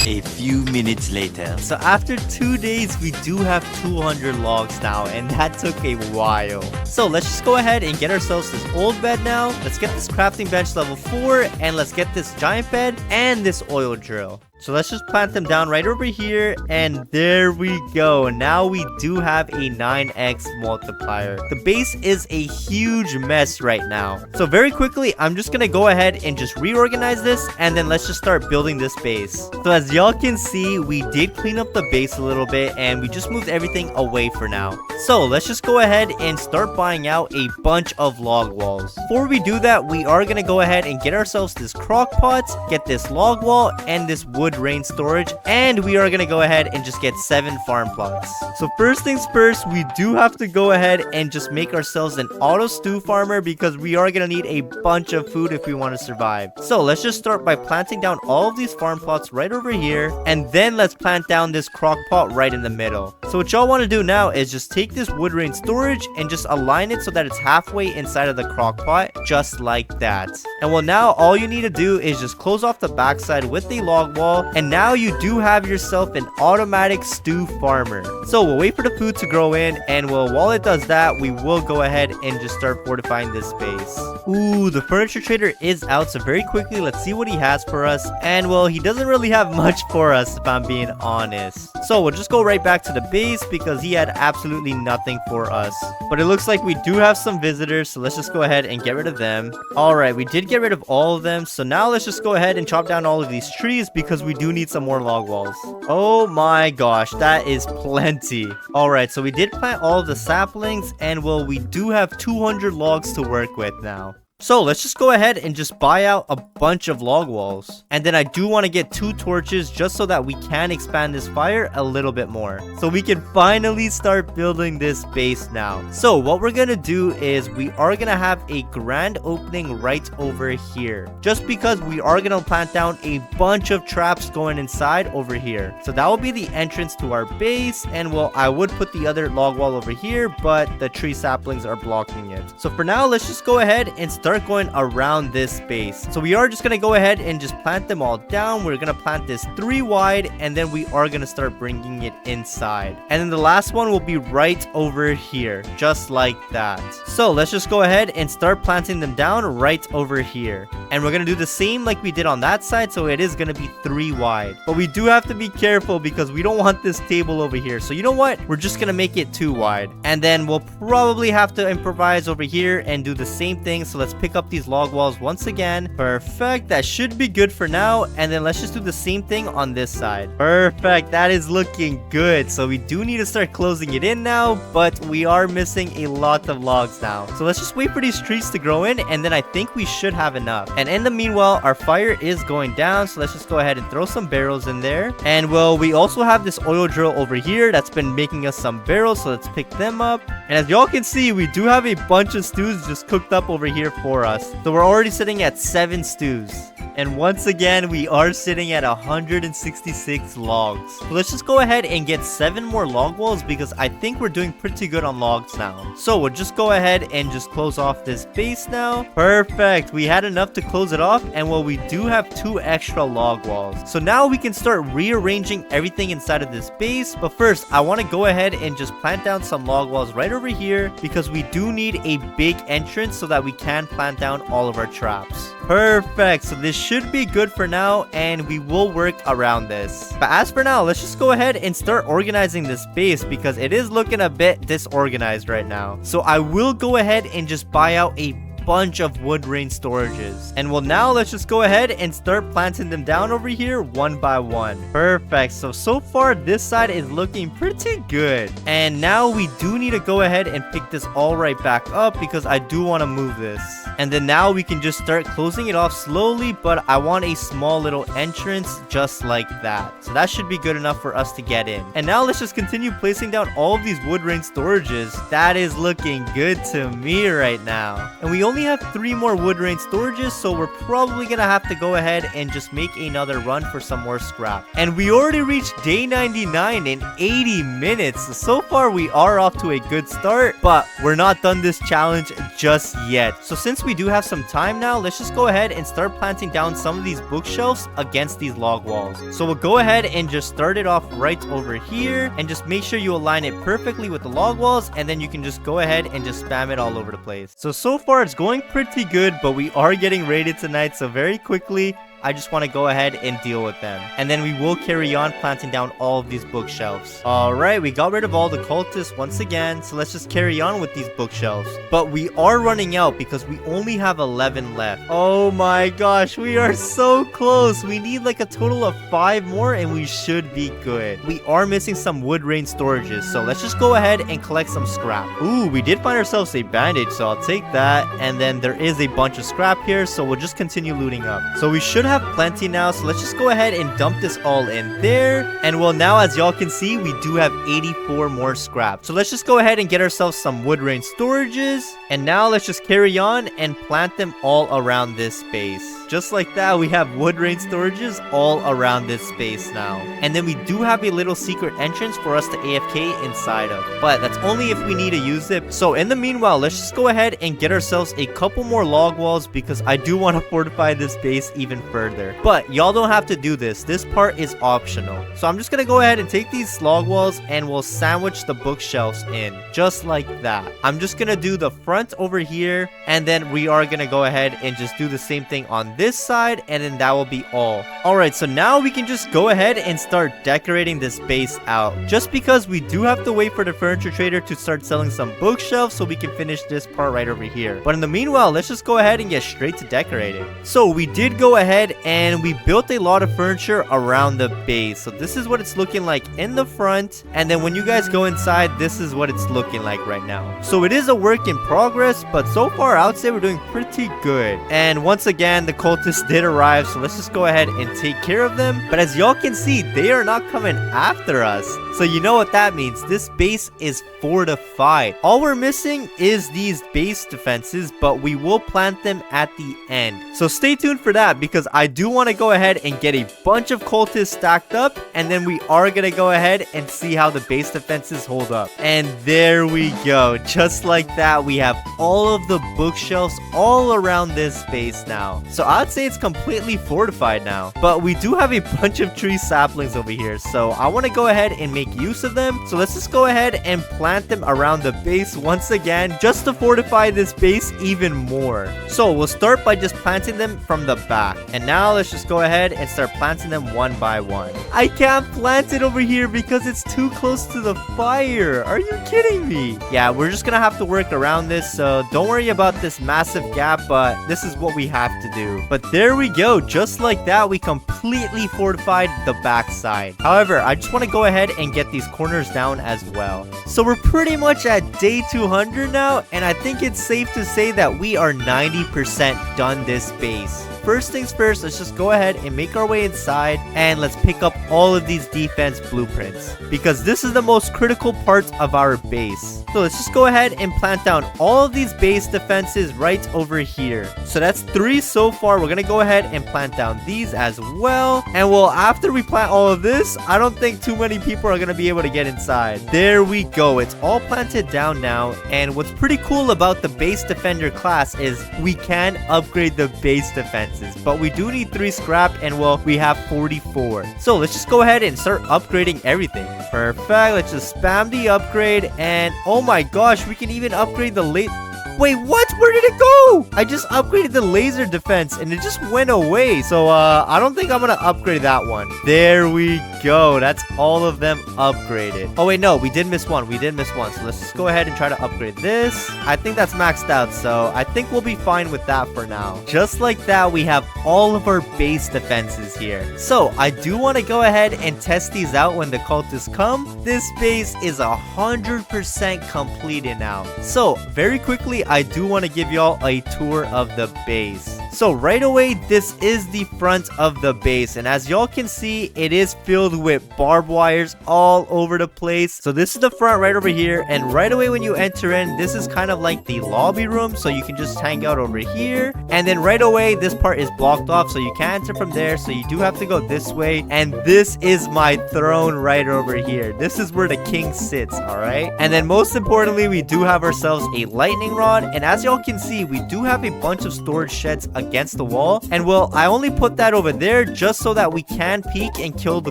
Speaker 2: A few minutes later.
Speaker 1: So after 2 days, we do have 200 logs now, and that took a while. So let's just go ahead and get ourselves this old bed now. Let's get this crafting bench level 4, and let's get this giant bed and this oil drill. So let's just plant them down right over here. And there we go. Now we do have a 9x multiplier. The base is a huge mess right now. So very quickly, I'm just going to go ahead and just reorganize this. And then let's just start building this base. So as y'all can see, we did clean up the base a little bit. And we just moved everything away for now. So let's just go ahead and start buying out a bunch of log walls. Before we do that, we are going to go ahead and get ourselves this crock pot, get this log wall, and this wood rain storage, and we are gonna go ahead and just get 7 farm plots. So first things first, we do have to go ahead and just make ourselves an auto stew farmer because we are gonna need a bunch of food if we want to survive. So let's just start by planting down all of these farm plots right over here, and then let's plant down this crock pot right in the middle. So what y'all want to do now is just take this wood rain storage and just align it so that it's halfway inside of the crock pot, just like that. And well, now all you need to do is just close off the backside with the log wall. all. And now you do have yourself an automatic stew farmer. So we'll wait for the food to grow in, and while it does that, we will go ahead and just start fortifying this base. Ooh, the furniture trader is out, so very quickly, let's see what he has for us. And well, he doesn't really have much for us, if I'm being honest. So we'll just go right back to the base because he had absolutely nothing for us. But it looks like we do have some visitors, so let's just go ahead and get rid of them. Alright, we did get rid of all of them, so now let's just go ahead and chop down all of these trees because we do need some more log walls. Oh my gosh, that is plenty. Alright, so we did plant all of the saplings, and well, we do have 200 logs to work with now. So let's just go ahead and just buy out a bunch of log walls. And then I do want to get 2 torches just so that we can expand this fire a little bit more. So we can finally start building this base now. So what we're going to do is we are going to have a grand opening right over here. Just because we are going to plant down a bunch of traps going inside over here. So that will be the entrance to our base. And well, I would put the other log wall over here, but the tree saplings are blocking it. So for now, let's just go ahead and start going around this base. So we are just gonna go ahead and just plant them all down. We're gonna plant this 3 wide, and then we are gonna start bringing it inside. And then the last one will be right over here, just like that. So let's just go ahead and start planting them down right over here. And we're gonna do the same like we did on that side, so it is gonna be 3 wide. But we do have to be careful because we don't want this table over here. So you know what? We're just gonna make it 2 wide. And then we'll probably have to improvise over here and do the same thing. So let's pick up these log walls once again. Perfect. That should be good for now. And then let's just do the same thing on this side. Perfect. That is looking good. So we do need to start closing it in now, but we are missing a lot of logs now. So let's just wait for these trees to grow in, and then I think we should have enough. And in the meanwhile, our fire is going down, so let's just go ahead and throw some barrels in there. And well, we also have this oil drill over here that's been making us some barrels, so let's pick them up. And as y'all can see, we do have a bunch of stews just cooked up over here for us. So we're already sitting at 7 stews. And once again, we are sitting at 166 logs. So let's just go ahead and get 7 more log walls because I think we're doing pretty good on logs now. So we'll just go ahead and just close off this base now. Perfect. We had enough to close it off, and well, we do have 2 extra log walls. So now we can start rearranging everything inside of this base. But first, I want to go ahead and just plant down some log walls right over here because we do need a big entrance so that we can plant down all of our traps. Perfect. So this should be good for now, and we will work around this. But as for now, let's just go ahead and start organizing this base because it is looking a bit disorganized right now. So I will go ahead and just buy out a bunch of wood rain storages. And well, now let's just go ahead and start planting them down over here one by one. Perfect. So far this side is looking pretty good. And now we do need to go ahead and pick this all right back up because I do want to move this. And then now we can just start closing it off slowly, but I want a small little entrance just like that. So that should be good enough for us to get in. And now let's just continue placing down all of these wood rain storages. That is looking good to me right now. And we only have 3 more wood rain storages, so we're probably gonna have to go ahead and just make another run for some more scrap. And we already reached day 99 in 80 minutes. So far we are off to a good start, but we're not done this challenge just yet. So since we do have some time now, let's just go ahead and start planting down some of these bookshelves against these log walls. So we'll go ahead and just start it off right over here, and just make sure you align it perfectly with the log walls, and then you can just go ahead and just spam it all over the place. So far it's going pretty good, but we are getting raided tonight, so very quickly I just want to go ahead and deal with them. And then we will carry on planting down all of these bookshelves. Alright, we got rid of all the cultists once again, so let's just carry on with these bookshelves. But we are running out because we only have 11 left. Oh my gosh, we are so close. We need like a total of 5 more and we should be good. We are missing some wood rain storages, so let's just go ahead and collect some scrap. Ooh, we did find ourselves a bandage, so I'll take that. And then there is a bunch of scrap here, so we'll just continue looting up. So we should have plenty now, so let's just go ahead and dump this all in there. And well, now as y'all can see, we do have 84 more scrap. So let's just go ahead and get ourselves some wood rain storages. And now let's just carry on and plant them all around this space. Just like that, we have wood rain storages all around this space now. And then we do have a little secret entrance for us to AFK inside of. But that's only if we need to use it. So in the meanwhile, let's just go ahead and get ourselves a couple more log walls because I do want to fortify this base even further. But y'all don't have to do this. This part is optional. So I'm just going to go ahead and take these log walls and we'll sandwich the bookshelves in. Just like that. I'm just going to do the front over here. And then we are going to go ahead and just do the same thing on this side, and then that will be all. Alright, so now we can just go ahead and start decorating this base out. Just because we do have to wait for the furniture trader to start selling some bookshelves so we can finish this part right over here. But in the meanwhile, let's just go ahead and get straight to decorating. So we did go ahead and we built a lot of furniture around the base. So this is what it's looking like in the front, and then when you guys go inside, this is what it's looking like right now. So it is a work in progress, but so far I would say we're doing pretty good. And once again, the cultists did arrive, so let's just go ahead and take care of them. But as y'all can see, they are not coming after us. So you know what that means. This base is fortified. All we're missing is these base defenses, but we will plant them at the end. So stay tuned for that because I do want to go ahead and get a bunch of cultists stacked up, and then we are going to go ahead and see how the base defenses hold up. And there we go. Just like that, we have all of the bookshelves all around this base now. So I'd say it's completely fortified now. But we do have a bunch of tree saplings over here, so I want to go ahead and make use of them. So let's just go ahead and plant them around the base once again, just to fortify this base even more. So we'll start by just planting them from the back. And now let's just go ahead and start planting them one by one. I can't plant it over here because it's too close to the fire. Are you kidding me? Yeah, we're just gonna have to work around this, so don't worry about this massive gap, but this is what we have to do. But there we go. Just like that, we completely fortified the backside. However, I just want to go ahead and get these corners down as well. So we're pretty much at day 200 now, and I think it's safe to say that we are 90% done this base. First things first, let's just go ahead and make our way inside, and let's pick up all of these defense blueprints because this is the most critical part of our base. So let's just go ahead and plant down all of these base defenses right over here. So that's 3 so far. We're gonna go ahead and plant down these as well. And well, after we plant all of this, I don't think too many people are gonna be able to get inside. There we go. It's all planted down now. And what's pretty cool about the base defender class is we can upgrade the base defenses, but we do need 3 scrap, and well, we have 44. So let's just go ahead and start upgrading everything. Perfect. Let's just spam the upgrade, and oh my gosh, we can even upgrade the late. Wait, what? Where did it go? I just upgraded the laser defense and it just went away. So, I don't think I'm gonna upgrade that one. There we go. That's all of them upgraded. Oh, wait, no. We did miss one. We did miss one. So, let's just go ahead and try to upgrade this. I think that's maxed out. So, I think we'll be fine with that for now. Just like that, we have all of our base defenses here. So, I do want to go ahead and test these out when the cultists come. This base is 100% completed now. So, very quickly, I do want to give y'all a tour of the base. So right away, this is the front of the base, and as y'all can see, it is filled with barbed wires all over the place. So this is the front right over here, and right away when you enter in, this is kind of like the lobby room, so you can just hang out over here. And then right away, this part is blocked off, so you can't enter from there, so you do have to go this way. And this is my throne right over here. This is where the king sits, all right? And then most importantly, we do have ourselves a lightning rod, and as y'all can see, we do have a bunch of storage sheds against the wall. And well, I only put that over there just so that we can peek and kill the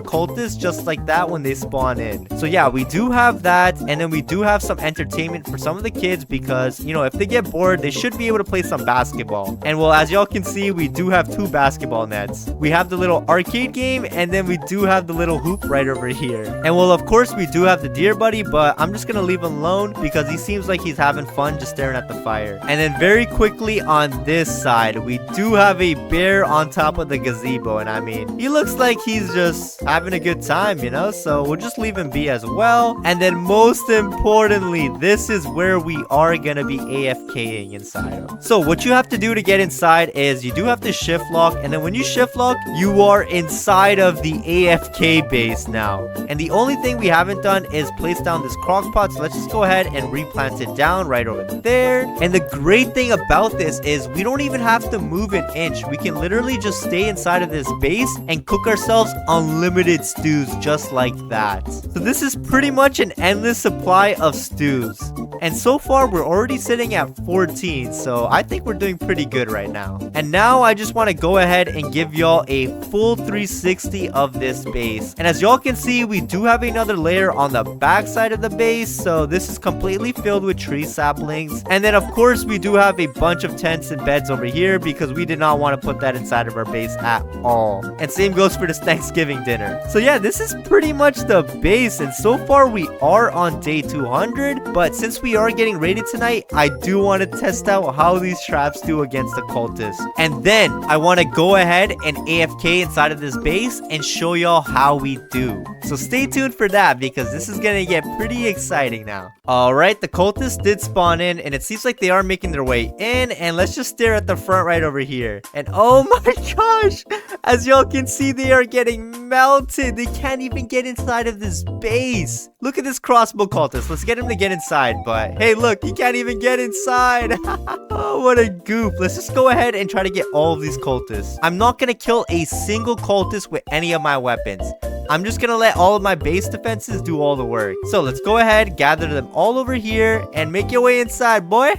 Speaker 1: cultists just like that when they spawn in. So yeah, we do have that, and then we do have some entertainment for some of the kids because, you know, if they get bored, they should be able to play some basketball. And well, as y'all can see, we do have 2 basketball nets. We have the little arcade game, and then we do have the little hoop right over here. And well, of course, we do have the deer buddy, but I'm just gonna leave him alone because he seems like he's having fun just staring at the fire. And then very quickly on this side, we we do have a bear on top of the gazebo. And I mean, he looks like he's just having a good time, you know? So we'll just leave him be as well. And then most importantly, this is where we are gonna be AFKing inside of. So what you have to do to get inside is you do have to shift lock. And then when you shift lock, you are inside of the AFK base now. And the only thing we haven't done is place down this crock pot. So let's just go ahead and replant it down right over there. And the great thing about this is we don't even have to move an inch. We can literally just stay inside of this base and cook ourselves unlimited stews just like that. So this is pretty much an endless supply of stews. And so far, we're already sitting at 14. So I think we're doing pretty good right now. And now I just want to go ahead and give y'all a full 360 of this base. And as y'all can see, we do have another layer on the back side of the base. So this is completely filled with tree saplings. And then of course, we do have a bunch of tents and beds over here because we did not want to put that inside of our base at all. And same goes for this Thanksgiving dinner. So yeah, this is pretty much the base. And so far, we are on day 200. But since we are getting raided tonight, I do want to test out how these traps do against the cultists. And then I want to go ahead and AFK inside of this base and show y'all how we do. So stay tuned for that because this is going to get pretty exciting now. Alright, the cultists did spawn in and it seems like they are making their way in. And let's just stare at the front right over here. And oh my gosh, as y'all can see, they are getting melted. They can't even get inside of this base. Look at this crossbow cultist. Let's get him to get inside. But hey, look, he can't even get inside. Oh, what a goof. Let's just go ahead and try to get all of these cultists. I'm not going to kill a single cultist with any of my weapons. I'm just going to let all of my base defenses do all the work. So let's go ahead, gather them all over here, and make your way inside, boy.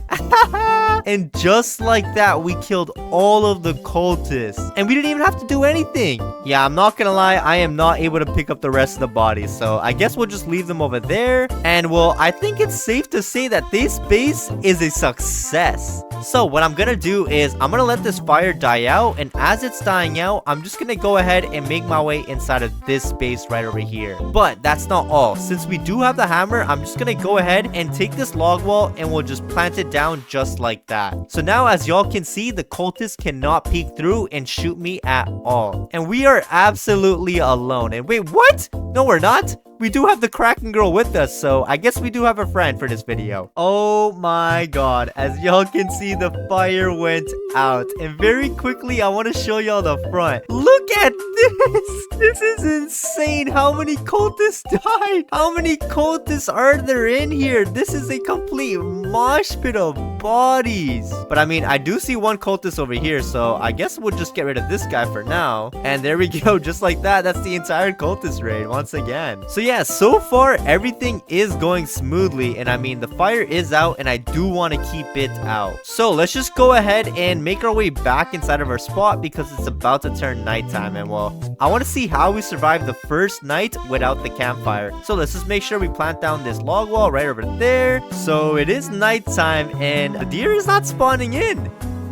Speaker 1: And just like that, we killed all of the cultists. And we didn't even have to do anything. Yeah, I'm not gonna lie, I am not able to pick up the rest of the bodies. So I guess we'll just leave them over there. And well, I think it's safe to say that this base is a success. So what I'm gonna do is I'm gonna let this fire die out. And as it's dying out, I'm just gonna go ahead and make my way inside of this base right over here. But that's not all. Since we do have the hammer, I'm just gonna go ahead and take this log wall and we'll just plant it down just like that. So now as y'all can see, the cultists cannot peek through and shoot me at all. And we are absolutely alone. And wait, what? No, we're not. We do have the Kraken girl with us, so I guess we do have a friend for this video. Oh my god, as y'all can see, the fire went out. And very quickly, I want to show y'all the front. Look at this! This is insane. How many cultists died? How many cultists are there in here? This is a complete mosh pit of bodies. But I mean, I do see one cultist over here, so I guess we'll just get rid of this guy for now. And there we go, just like that. That's the entire cultist raid once again. So yeah, so far everything is going smoothly, and I mean the fire is out and I do want to keep it out. So let's just go ahead and make our way back inside of our spot because it's about to turn nighttime. And well, I want to see how we survive the first night without the campfire. So let's just make sure we plant down this log wall right over there. So it is nighttime and the deer is not spawning in.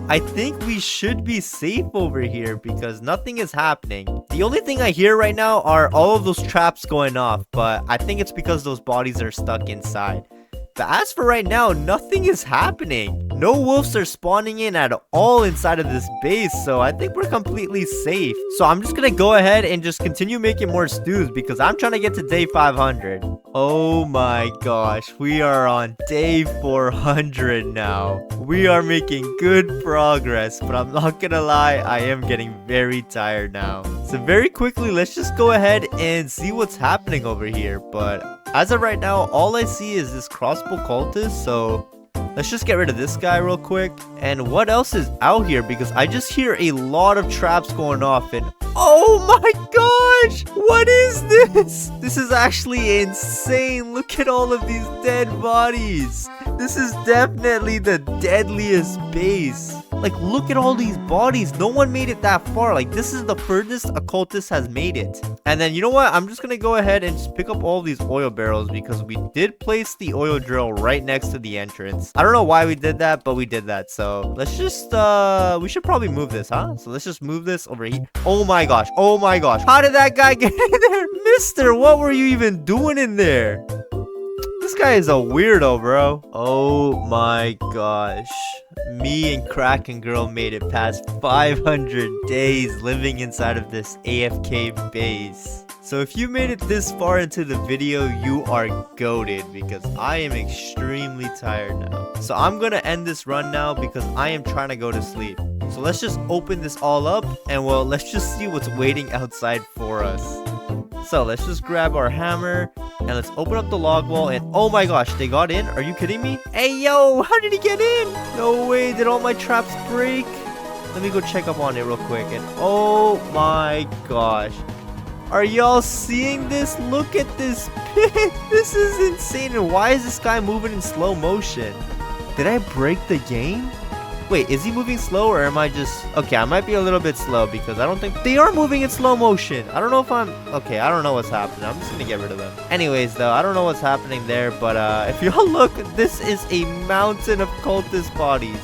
Speaker 1: I think we should be safe over here because nothing is happening. The only thing I hear right now are all of those traps going off, but I think it's because those bodies are stuck inside. But as for right now, nothing is happening. No wolves are spawning in at all inside of this base, so I think we're completely safe. So I'm just gonna go ahead and just continue making more stews because I'm trying to get to day 500. Oh my gosh, we are on day 400 now. We are making good progress, but I'm not gonna lie, I am getting very tired now. So very quickly, let's just go ahead and see what's happening over here. But as of right now, all I see is this crossbow cultist, so let's just get rid of this guy real quick. And what else is out here? Because I just hear a lot of traps going off and oh my gosh! What is this? This is actually insane. Look at all of these dead bodies. This is definitely the deadliest base. Like, look at all these bodies. No one made it that far. Like, this is the furthest a cultist has made it. And then, you know what? I'm just gonna go ahead and just pick up all these oil barrels because we did place the oil drill right next to the entrance. I don't know why we did that, but we did that. So let's just, we should probably move this, huh? So let's just move this over here. Oh my gosh. Oh my gosh. How did that guy get in there? Mister, what were you even doing in there? This guy is a weirdo, bro. Oh my gosh. Me and Kraken Girl made it past 500 days living inside of this AFK base. So if you made it this far into the video, you are goated because I am extremely tired now. So I'm gonna end this run now because I am trying to go to sleep. So let's just open this all up and well, let's just see what's waiting outside for us. So let's just grab our hammer and let's open up the log wall and oh my gosh, they got in? Are you kidding me? Hey yo, how did he get in? No way, did all my traps break? Let me go check up on it real quick and oh my gosh. Are y'all seeing this? Look at this pit. This is insane. And why is this guy moving in slow motion? Did I break the game? Wait, is he moving slow or am I just... Okay, I might be a little bit slow because I don't think... They are moving in slow motion. I don't know if I'm... Okay, I don't know what's happening. I'm just gonna get rid of them. Anyways, though, I don't know what's happening there. But if y'all look, this is a mountain of cultist bodies.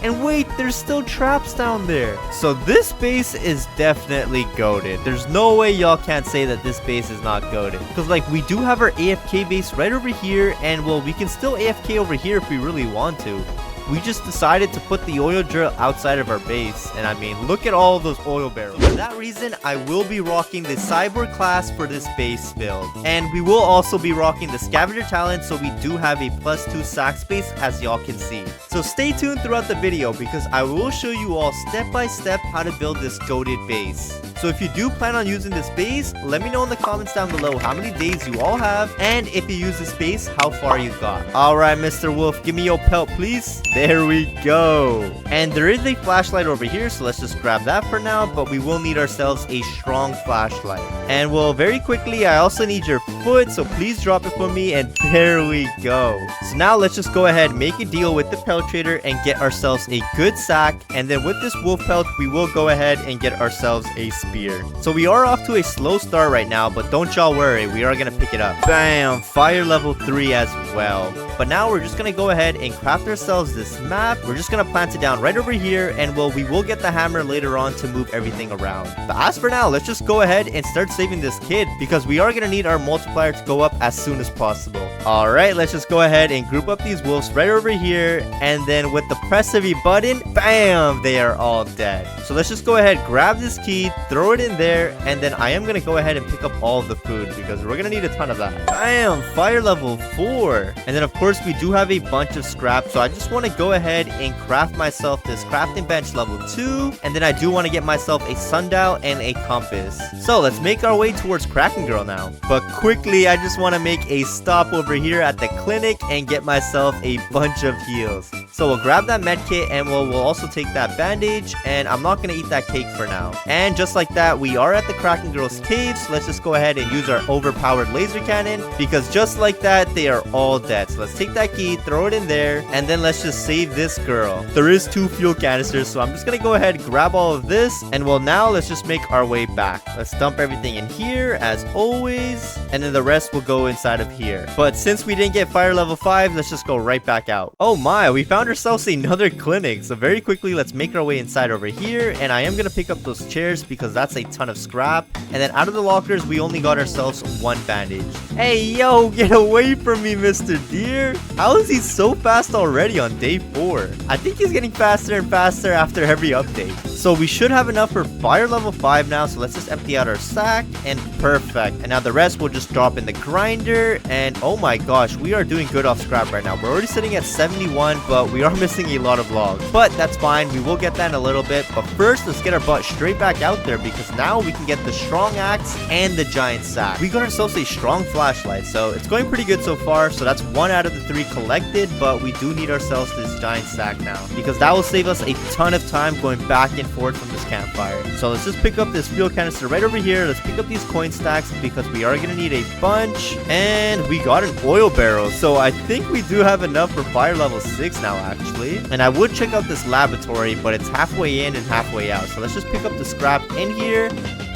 Speaker 1: And wait, there's still traps down there. So this base is definitely goated. There's no way y'all can't say that this base is not goated. Because like we do have our AFK base right over here. And well, we can still AFK over here if we really want to. We just decided to put the oil drill outside of our base. And I mean, look at all of those oil barrels. For that reason, I will be rocking the cyborg class for this base build. And we will also be rocking the scavenger talent. So we do have a +2 sack space as y'all can see. So stay tuned throughout the video because I will show you all step by step how to build this goated base. So if you do plan on using this base, let me know in the comments down below how many days you all have. And if you use this base, how far you got. Alright, Mr. Wolf, give me your pelt, please. There we go. And there is a flashlight over here, so let's just grab that for now. But we will need ourselves a strong flashlight. And well, very quickly, I also need your foot, so please drop it for me. And there we go. So now let's just go ahead, make a deal with the pelt trader and get ourselves a good sack. And then with this wolf pelt, we will go ahead and get ourselves a spear. So we are off to a slow start right now, but don't y'all worry, we are gonna pick it up. Bam! Fire level 3 as well. But now we're just gonna go ahead and craft ourselves this map. We're just gonna plant it down right over here, and well, we will get the hammer later on to move everything around. But as for now, let's just go ahead and start saving this kid because we are gonna need our multiplier to go up as soon as possible. Alright, let's just go ahead and group up these wolves right over here, and then with the press of a button, bam, they are all dead. So let's just go ahead, grab this key, throw it in there, and then I am gonna go ahead and pick up all of the food because we're gonna need a ton of that. Bam, fire level 4. And then of course we do have a bunch of scrap, so I just want to go ahead and craft myself this crafting bench level 2, and then I do want to get myself a sundial and a compass. So let's make our way towards Kraken Girl now. But quickly, I just want to make a stop over here at the clinic and get myself a bunch of heals. So we'll grab that med kit and we'll also take that bandage, and I'm not going to eat that cake for now. And just like that, we are at the Kraken Girl's cave, so let's just go ahead and use our overpowered laser cannon because just like that, they are all dead. So let's take that key, throw it in there, and then let's just save this girl. There is 2 fuel canisters, so I'm just going to go ahead, grab all of this, and well, now let's just make our way back. Let's dump everything in here as always, and then the rest will go inside of here. But since we didn't get fire level 5, let's just go right back out. Oh my, we found ourselves another clinic. So very quickly, let's make our way inside over here, and I am going to pick up those chairs because that's a ton of scrap. And then out of the lockers, we only got ourselves 1 bandage. Hey yo, get away from me, Mr. Deer. How is he so fast already on day 4? I think he's getting faster and faster after every update. So we should have enough for fire level 5 now, so let's just empty out our sack, and perfect. And now the rest will just drop in the grinder, and oh my gosh, we are doing good off scrap right now. We're already sitting at 71, but we are missing a lot of logs. But that's fine, we will get that in a little bit. But first, let's get our butt straight back out there because now we can get the strong axe and the giant sack. We got ourselves a strong flashlight, so it's going pretty good so far. So that's 1 out of the 3 collected, but we do need ourselves this giant sack now because that will save us a ton of time going back and forth from this campfire. So let's just pick up this fuel canister right over here. Let's pick up these coin stacks because we are going to need a bunch, and we got an oil barrel, so I think we do have enough for fire level 6 now actually. And I would check out this laboratory, but it's halfway in and halfway out, so let's just pick up the scrap in here.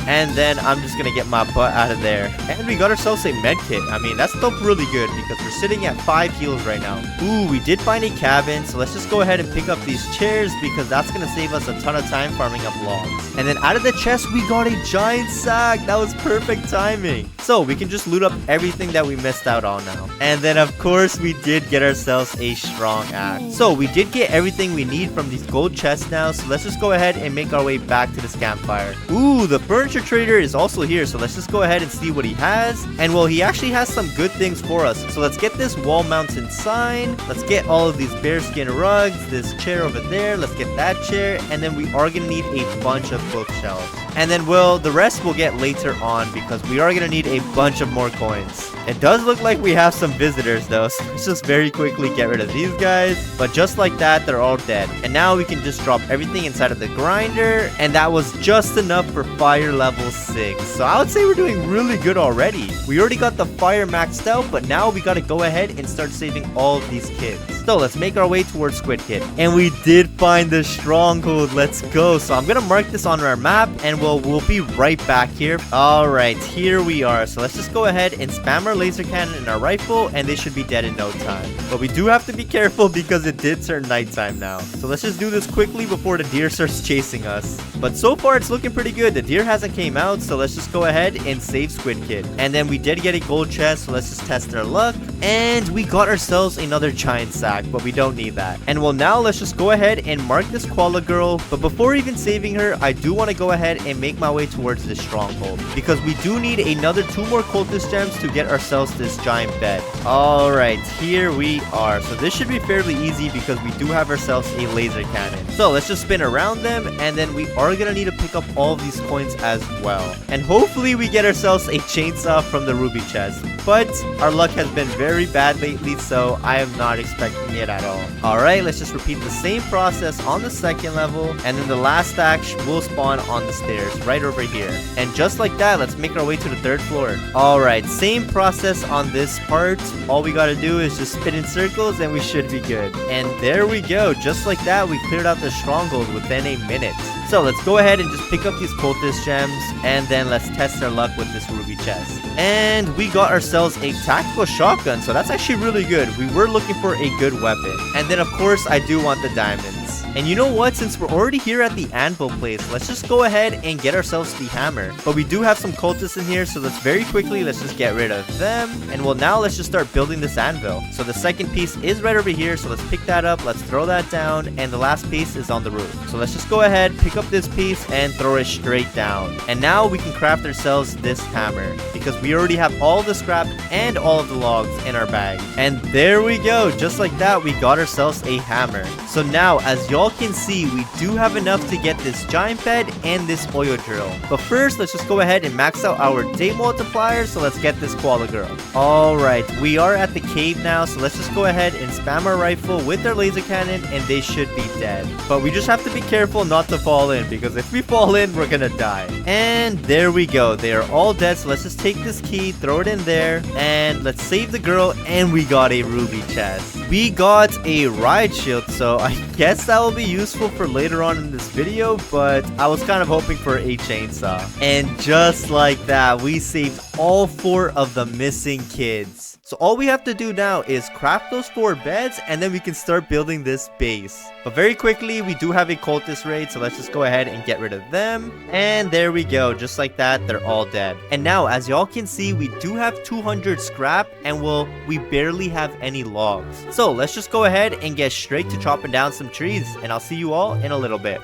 Speaker 1: And then I'm just gonna get my butt out of there. And we got ourselves a med kit. I mean, that's still really good because we're sitting at 5 heals right now. Ooh, we did find a cabin. So let's just go ahead and pick up these chairs because that's gonna save us a ton of time farming up logs. And then out of the chest, we got a giant sack. That was perfect timing. So we can just loot up everything that we missed out on now. And then of course, we did get ourselves a strong axe. So we did get everything we need from these gold chests now. So let's just go ahead and make our way back to this campfire. Ooh, the furniture trader is also here. So let's just go ahead and see what he has. And well, he actually has some good things for us. So let's get this wall mountain sign. Let's get all of these bearskin rugs, this chair over there. Let's get that chair. And then we are gonna need a bunch of bookshelves. And then the rest we'll get later on because we are gonna need a bunch of more coins. It does look like we have some visitors though, so let's just very quickly get rid of these guys. But just like that, they're all dead. And now we can just drop everything inside of the grinder, and that was just enough for fire level 6. So I would say we're doing really good already. We already got the fire maxed out, but now we gotta go ahead and start saving all of these kids. So let's make our way towards Squid Kid. And we did find the stronghold. Let's go. So I'm gonna mark this on our map, and we'll be right back here. Alright, here we are. So let's just go ahead and spam our laser cannon and our rifle, and they should be dead in no time. But we do have to be careful because it did turn nighttime now. So let's just do this quickly before the deer starts chasing us. But so far it's looking pretty good. The deer hasn't came out, so let's just go ahead and save Squid Kid. And then we did get a gold chest, so let's just test our luck. And we got ourselves another giant sack, but we don't need that. And well, now let's just go ahead and mark this koala girl. But before even saving her, I do want to go ahead and make my way towards this stronghold because we do need another 2 more cultist gems to get ourselves this giant bed. Alright, here we are. So this should be fairly easy because we do have ourselves a laser cannon. So let's just spin around them, and then we are gonna need to pick up all of these coins as well. And hopefully we get ourselves a chainsaw from the ruby chest. But our luck has been very bad lately, so I am not expecting it at all. Alright, let's just repeat the same process on the 2nd level, and then the last stack will spawn on the stairs right over here. And just like that, let's make our way to the 3rd floor. Alright, same process on this part. All we gotta do is just spin in circles and we should be good. And there we go. Just like that, we cleared out the stronghold within a minute. So let's go ahead and just pick up these cultist gems, and then let's test our luck with this ruby chest. And we got ourselves a tactical shotgun, so that's actually really good. We were looking for a good weapon. And then of course I do want the diamonds. And you know what? Since we're already here at the anvil place, let's just go ahead and get ourselves the hammer. But we do have some cultists in here, so let's very quickly, let's just get rid of them. And well, now let's just start building this anvil. So the 2nd piece is right over here, so let's pick that up, let's throw that down, and the last piece is on the roof. So let's just go ahead, pick up this piece, and throw it straight down. And now we can craft ourselves this hammer because we already have all the scrap and all of the logs in our bag. And there we go. Just like that, we got ourselves a hammer. So now, as y'all can see, we do have enough to get this giant bed and this oil drill. But first, let's just go ahead and max out our day multiplier. So let's get this koala girl. Alright, we are at the cave now, so let's just go ahead and spam our rifle with our laser cannon, and they should be dead. But we just have to be careful not to fall in, because if we fall in, we're gonna die. And there we go. They are all dead, so let's just take this key, throw it in there, and let's save the girl, and we got a ruby chest. We got a riot shield, so I guess that will be useful for later on in this video, but I was kind of hoping for a chainsaw. And just like that, we saved all 4 of the missing kids. So all we have to do now is craft those 4 beds, and then we can start building this base. But very quickly, we do have a cultist raid, so let's just go ahead and get rid of them. And there we go. Just like that, they're all dead. And now, as y'all can see, we do have 200 scrap, and well, we barely have any logs. So let's just go ahead and get straight to chopping down some trees, and I'll see you all in a little bit.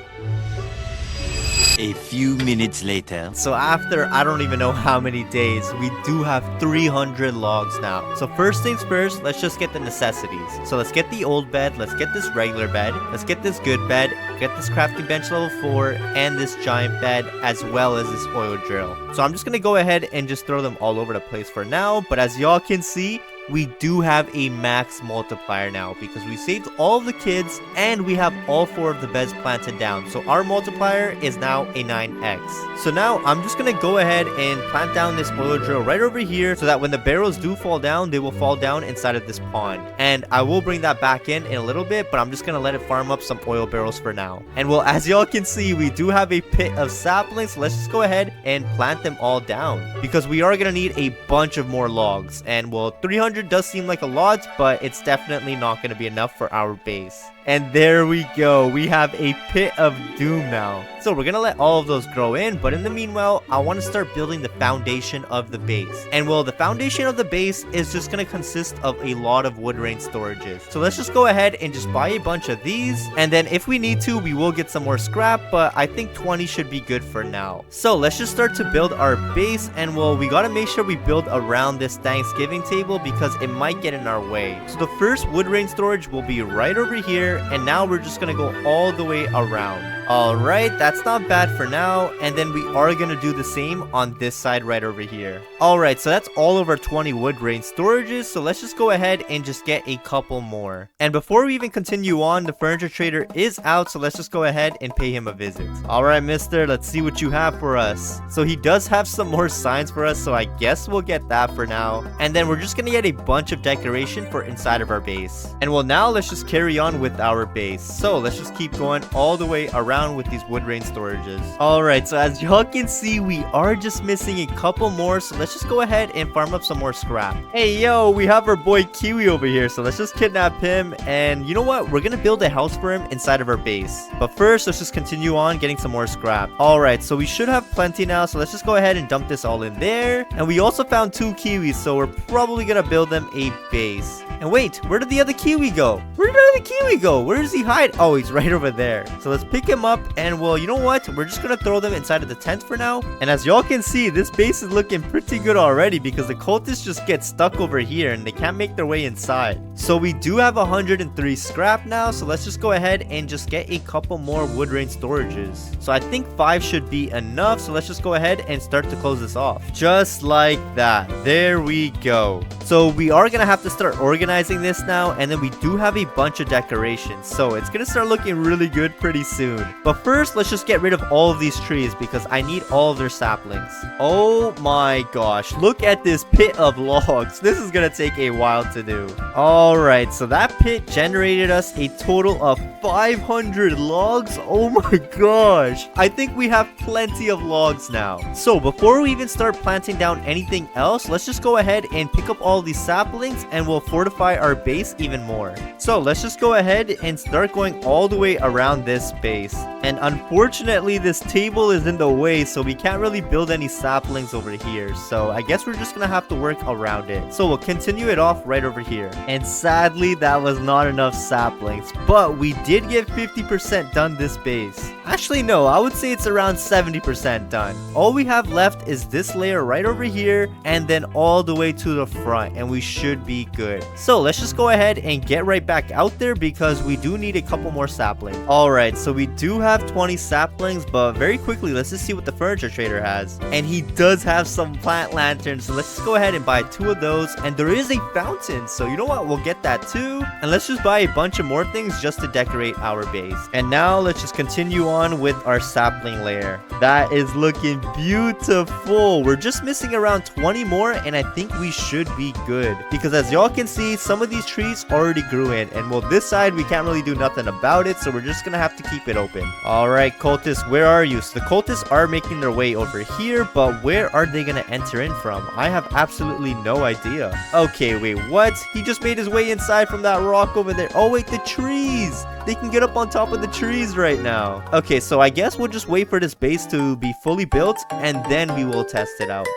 Speaker 2: A few minutes later.
Speaker 1: So after I don't even know how many days, we do have 300 logs now. So first things first, let's just get the necessities. So let's get the old bed, let's get this regular bed, let's get this good bed, get this crafting bench level 4, and this giant bed, as well as this oil drill. So I'm just gonna go ahead and just throw them all over the place for now. But as y'all can see, we do have a max multiplier now because we saved all of the kids and we have all 4 of the beds planted down. So our multiplier is now a 9x. So now I'm just gonna go ahead and plant down this oil drill right over here so that when the barrels do fall down, they will fall down inside of this pond. And I will bring that back in a little bit, but I'm just gonna let it farm up some oil barrels for now. And well, as y'all can see, we do have a pit of saplings. So let's just go ahead and plant them all down because we are gonna need a bunch of more logs. And well, 300 does seem like a lot, but it's definitely not gonna be enough for our base. And there we go. We have a pit of doom now. So we're gonna let all of those grow in, but in the meanwhile, I want to start building the foundation of the base. And well, the foundation of the base is just gonna consist of a lot of wood rain storages. So let's just go ahead and just buy a bunch of these. And then if we need to, we will get some more scrap, but I think 20 should be good for now. So let's just start to build our base. And well, we gotta make sure we build around this Thanksgiving table because it might get in our way. So the first wood rain storage will be right over here. And now we're just gonna go all the way around. Alright, that's not bad for now. And then we are gonna do the same on this side right over here. Alright, so that's all of our 20 wood rain storages. So let's just go ahead and just get a couple more. And before we even continue on, the furniture trader is out. So let's just go ahead and pay him a visit. Alright, mister, let's see what you have for us. So he does have some more signs for us. So I guess we'll get that for now. And then we're just gonna get a bunch of decoration for inside of our base. And well, now let's just carry on with our base. So let's just keep going all the way around with these wood rain storages. Alright, so as y'all can see, we are just missing a couple more. So let's just go ahead and farm up some more scrap. Hey, yo, we have our boy Kiwi over here. So let's just kidnap him. And you know what? We're gonna build a house for him inside of our base. But first, let's just continue on getting some more scrap. Alright, so we should have plenty now. So let's just go ahead and dump this all in there. And we also found 2 kiwis. So we're probably gonna build them a base. And wait, where did the other kiwi go? Where did the other kiwi go? Where does he hide? Oh, he's right over there. So let's pick him up. And well, you know what? We're just gonna throw them inside of the tent for now. And as y'all can see, this base is looking pretty good already because the cultists just get stuck over here and they can't make their way inside. So we do have 103 scrap now. So let's just go ahead and just get a couple more wood rain storages. So I think 5 should be enough. So let's just go ahead and start to close this off. Just like that. There we go. So we are gonna have to start organizing this now. And then we do have a bunch of decorations. So it's gonna start looking really good pretty soon. But first, let's just get rid of all of these trees because I need all of their saplings. Oh my gosh, look at this pit of logs. This is gonna take a while to do. Alright, so that pit generated us a total of 500 logs. Oh my gosh, I think we have plenty of logs now. So before we even start planting down anything else, let's just go ahead and pick up all these saplings and we'll fortify our base even more. So let's just go ahead and start going all the way around this base. And unfortunately, this table is in the way, so we can't really build any saplings over here. So I guess we're just gonna have to work around it. So we'll continue it off right over here. And sadly, that was not enough saplings, but we did get 50% done this base. Actually, no, I would say it's around 70% done. All we have left is this layer right over here, and then all the way to the front, and we should be good. So let's just go ahead and get right back out there because we do need a couple more saplings. Alright, so we do have 20 saplings, but very quickly, let's just see what the furniture trader has. And he does have some plant lanterns, so let's just go ahead and buy 2 of those. And there is a fountain, so you know what? We'll get that too. And let's just buy a bunch of more things just to decorate our base. And now let's just continue on with our sapling layer. That is looking beautiful. We're just missing around 20 more, and I think we should be good. Because as y'all can see, some of these trees already grew in. And well, this side, we can't really do nothing about it, so we're just gonna have to keep it open. Alright, cultists, where are you? So the cultists are making their way over here, but where are they gonna enter in from? I have absolutely no idea. Okay, wait, what? He just made his way inside from that rock over there. Oh, wait, the trees! They can get up on top of the trees right now. Okay, so I guess we'll just wait for this base to be fully built, and then we will test it out.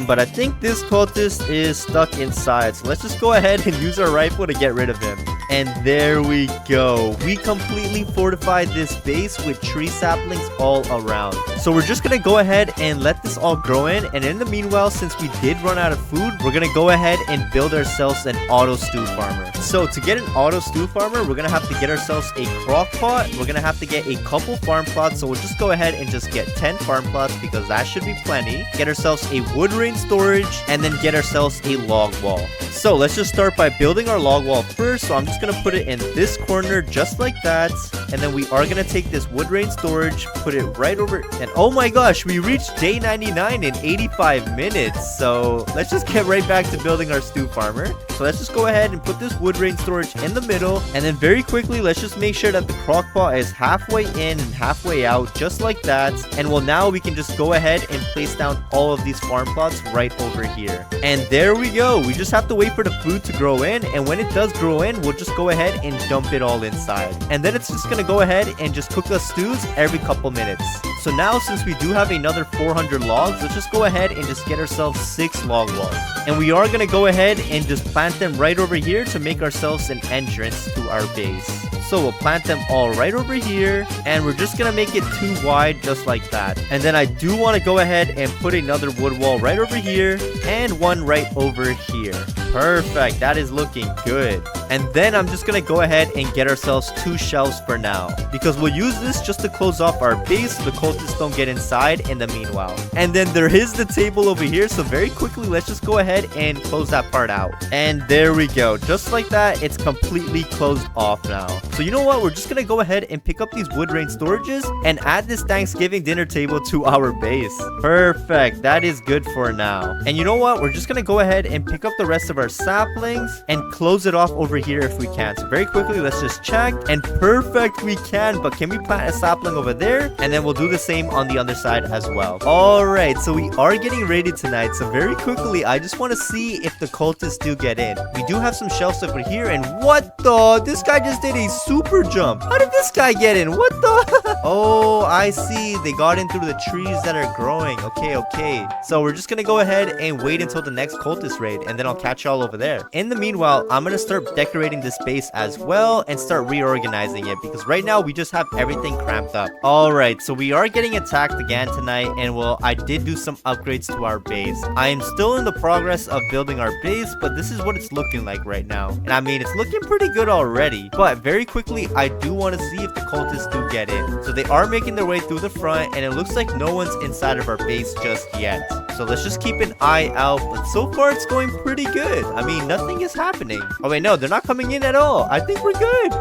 Speaker 1: But I think this cultist is stuck inside, so let's just go ahead and use our rifle to get rid of him. And there we go. We completely fortified this base with tree saplings all around. So we're just gonna go ahead and let this all grow in. And in the meanwhile, since we did run out of food, we're gonna go ahead and build ourselves an auto stew farmer. So to get an auto stew farmer, we're gonna have to get ourselves a crock pot. We're gonna have to get a couple farm plots. So we'll just go ahead and just get 10 farm plots because that should be plenty. Get ourselves a wood rain storage and then get ourselves a log wall. So let's just start by building our log wall first. So I'm just gonna put it in this corner just like that. And then we are gonna take this wood rain storage, put it right over, and oh my gosh, we reached day 99 in 85 minutes. So let's just get right back to building our stew farmer. So let's just go ahead and put this wood rain storage in the middle, and then very quickly let's just make sure that the crock pot is halfway in and halfway out, just like that. And well, now we can just go ahead and place down all of these farm plots right over here. And there we go. We just have to wait for the food to grow in, and when it does grow in, we'll just go ahead and dump it all inside. And then it's just gonna go ahead and just cook us stews every couple minutes. So now, since we do have another 400 logs, let's just go ahead and just get ourselves 6 log walls. And we are gonna go ahead and just plant them right over here to make ourselves an entrance to our base. So we'll plant them all right over here, and we're just gonna make it 2 wide just like that. And then I do want to go ahead and put another wood wall right over here and one right over here. Perfect, that is looking good. And then I'm just gonna go ahead and get ourselves 2 shelves for now, because we'll use this just to close off our base so the cultists don't get inside in the meanwhile. And then there is the table over here, so very quickly let's just go ahead and close that part out. And there we go, just like that, it's completely closed off now. So you know what, we're just gonna go ahead and pick up these wood rain storages and add this Thanksgiving dinner table to our base. Perfect, that is good for now. And you know what, we're just gonna go ahead and pick up the rest of our saplings and close it off over here if we can. So very quickly let's just check, and perfect, we can. But can we plant a sapling over there? And then we'll do the same on the other side as well. Alright, so we are getting ready tonight. So very quickly, I just want to see if the cultists do get in. We do have some shelves over here, and what the? This guy just did a super jump. How did this guy get in? What the? Oh, I see. They got in through the trees that are growing. Okay. So we're just gonna go ahead and wait until the next cultist raid, and then I'll catch y'all over there. In the meanwhile, I'm gonna start decorating this base as well and start reorganizing it, because right now we just have everything cramped up. Alright, so we are getting attacked again tonight, and well, I did do some upgrades to our base. I am still in the progress of building our base, but this is what it's looking like right now. And I mean, it's looking pretty good already. But very quickly, I do want to see if the cultists do get in. So they are making their way through the front, and it looks like no one's inside of our base just yet. So let's just keep an eye out, but so far it's going pretty good. I mean, nothing is happening. Oh wait, no, they're not coming in at all. I think we're good.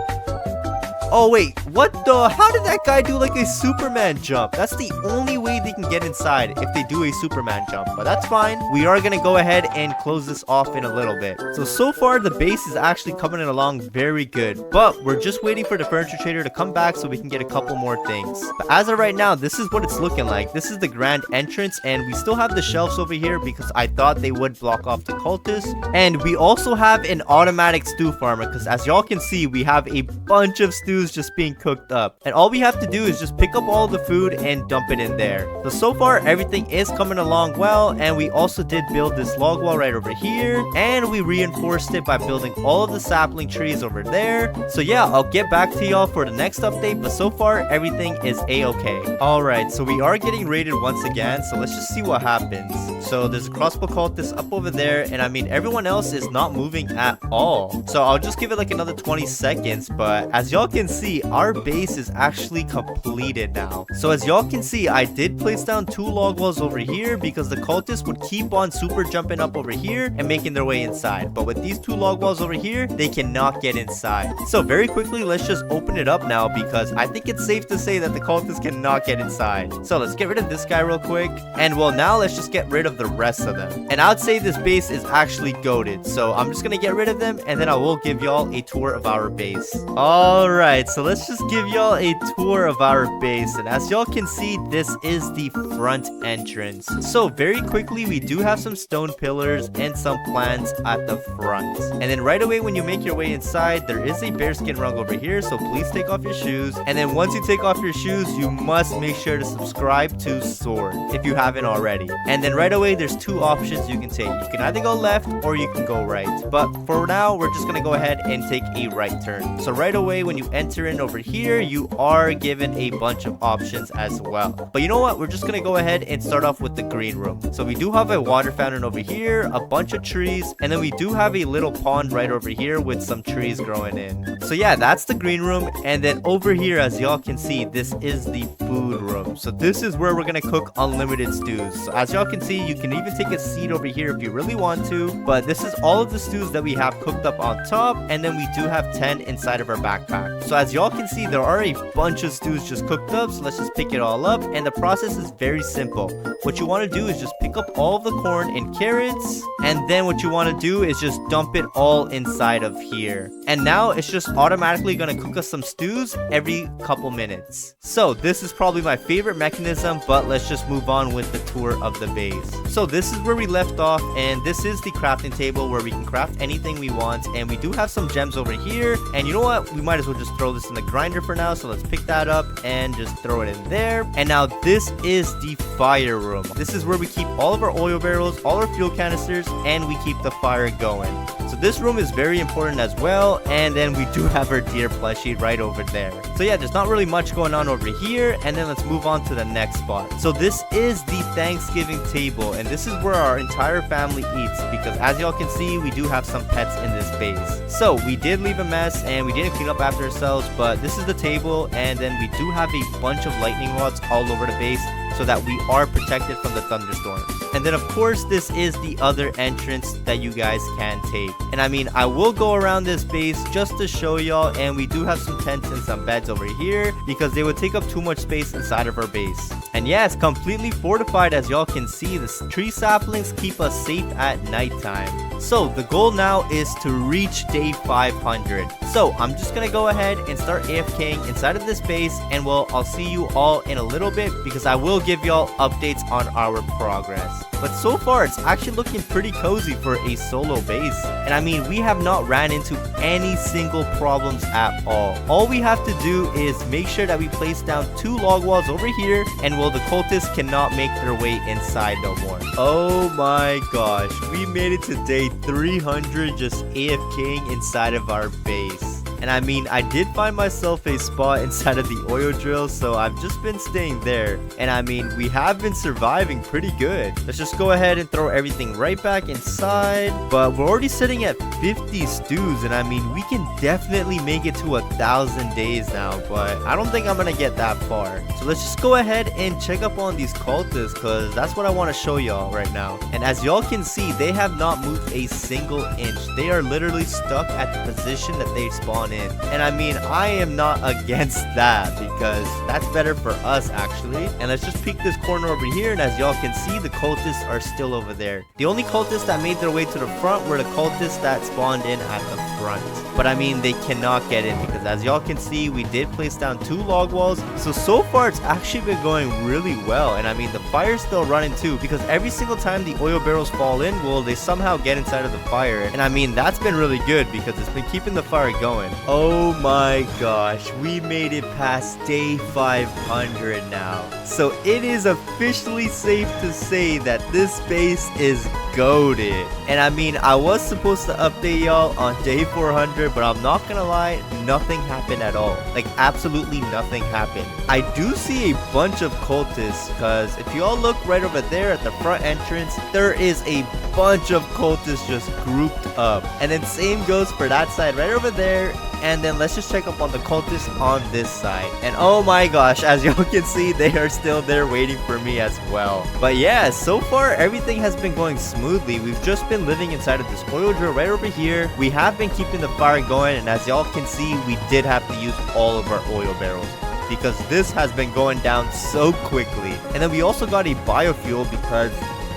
Speaker 1: Oh wait, what the? How did that guy do like a Superman jump? That's the only way they can get inside, if they do a Superman jump, but that's fine. We are gonna go ahead and close this off in a little bit. So far the base is actually coming along very good, but we're just waiting for the furniture trader to come back so we can get a couple more things. But as of right now, this is what it's looking like. This is the grand entrance, and we still have the shelves over here because I thought they would block off the cultists. And we also have an automatic stew farmer, because as y'all can see, we have a bunch of stews just being cooked up, and all we have to do is just pick up all the food and dump it in there. So far everything is coming along well, and we also did build this log wall right over here, and we reinforced it by building all of the sapling trees over there. So yeah, I'll get back to y'all for the next update, but so far everything is a-okay. Alright, so we are getting raided once again, so let's just see what happens. So there's a crossbow cultist up over there, and I mean everyone else is not moving at all. So I'll just give it like another 20 seconds, but as y'all can see, our base is actually completed now. So as y'all can see, I did place down 2 log walls over here because the cultists would keep on super jumping up over here and making their way inside. But with these 2 log walls over here, they cannot get inside. So very quickly, let's just open it up now, because I think it's safe to say that the cultists cannot get inside. So let's get rid of this guy real quick, and well, now let's just get rid of the rest of them. And I'd say this base is actually goated, so I'm just gonna get rid of them, and then I will give y'all a tour of our base. Alright, Alright, so let's just give y'all a tour of our base. And as y'all can see, this is the front entrance. So very quickly, we do have some stone pillars and some plants at the front. And then right away when you make your way inside, there is a bearskin rug over here. So please take off your shoes. And then once you take off your shoes, you must make sure to subscribe to Sword if you haven't already. And then right away, there's two options you can take. You can either go left or you can go right. But for now, we're just gonna go ahead and take a right turn. So right away, when you enter in over here, you are given a bunch of options as well. But you know what? We're just gonna go ahead and start off with the green room. So we do have a water fountain over here, a bunch of trees, and then we do have a little pond right over here with some trees growing in. So yeah, that's the green room. And then over here, as y'all can see, this is the food room. So this is where we're gonna cook unlimited stews. So as y'all can see, you can even take a seat over here if you really want to. But this is all of the stews that we have cooked up on top, and then we do have 10 inside of our backpack. So as y'all can see, there are a bunch of stews just cooked up. So let's just pick it all up, and the process is very simple. What you want to do is just pick up all of the corn and carrots, and then what you want to do is just dump it all inside of here. And now it's just automatically going to cook us some stews every couple minutes. So this is probably my favorite mechanism, but let's just move on with the tour of the base. So this is where we left off, and this is the crafting table where we can craft anything we want. And we do have some gems over here, and you know what, we might as well just throw this in the grinder for now. So let's pick that up and just throw it in there. And now this is the fire room. This is where we keep all of our oil barrels, all our fuel canisters, and we keep the fire going. So this room is very important as well. And then we do have our deer plushie right over there. So yeah, there's not really much going on over here. And then let's move on to the next spot. So this is the Thanksgiving table, and this is where our entire family eats, because as y'all can see, we do have some pets in this base. So we did leave a mess and we didn't clean up after ourselves, but this is the table, and then we do have a bunch of lightning rods all over the base so that we are protected from the thunderstorms. And then of course, this is the other entrance that you guys can take. And I mean, I will go around this base just to show y'all, and we do have some tents and some beds over here because they would take up too much space inside of our base. And yeah, it's completely fortified. As y'all can see, the tree saplings keep us safe at nighttime. So the goal now is to reach day 500. So I'm just gonna go ahead and start AFKing inside of this base, and well, I'll see you all in a little bit because I will give y'all updates on our progress. But so far, it's actually looking pretty cozy for a solo base. And I mean, we have not ran into any single problems at all. All we have to do is make sure that we place down 2 log walls over here, and well, the cultists cannot make their way inside no more. Oh my gosh, we made it to day 300 just AFKing inside of our base. And I mean, I did find myself a spot inside of the oil drill, so I've just been staying there. And I mean, we have been surviving pretty good. Let's just go ahead and throw everything right back inside. But we're already sitting at 50 stews, and I mean, we can definitely make it to 1,000 days now, but I don't think I'm gonna get that far. So let's just go ahead and check up on these cultists, because that's what I want to show y'all right now. And as y'all can see, they have not moved a single inch. They are literally stuck at the position that they spawn in. And I mean, I am not against that, because that's better for us actually. And let's just peek this corner over here, and as y'all can see, the cultists are still over there. The only cultists that made their way to the front were the cultists that spawned in at the front. But I mean, they cannot get in because as y'all can see, we did place down 2 log walls. So far it's actually been going really well. And I mean, the fire's still running too, because every single time the oil barrels fall in, well, they somehow get inside of the fire. And I mean, that's been really good because it's been keeping the fire going. Oh my gosh, we made it past day 500 now. So it is officially safe to say that this base is goated. And I mean, I was supposed to update y'all on day 400, but I'm not gonna lie, nothing happened at all. Like, absolutely nothing happened. I do see a bunch of cultists, because if y'all look right over there at the front entrance, there is a bunch of cultists just grouped up. And then same goes for that side right over there. And then let's just check up on the cultists on this side. And oh my gosh, as y'all can see, they are still there waiting for me as well. But yeah, so far everything has been going smoothly. We've just been living inside of this oil drill right over here. We have been keeping the fire going, and as y'all can see, we did have to use all of our oil barrels because this has been going down so quickly. And then we also got a biofuel because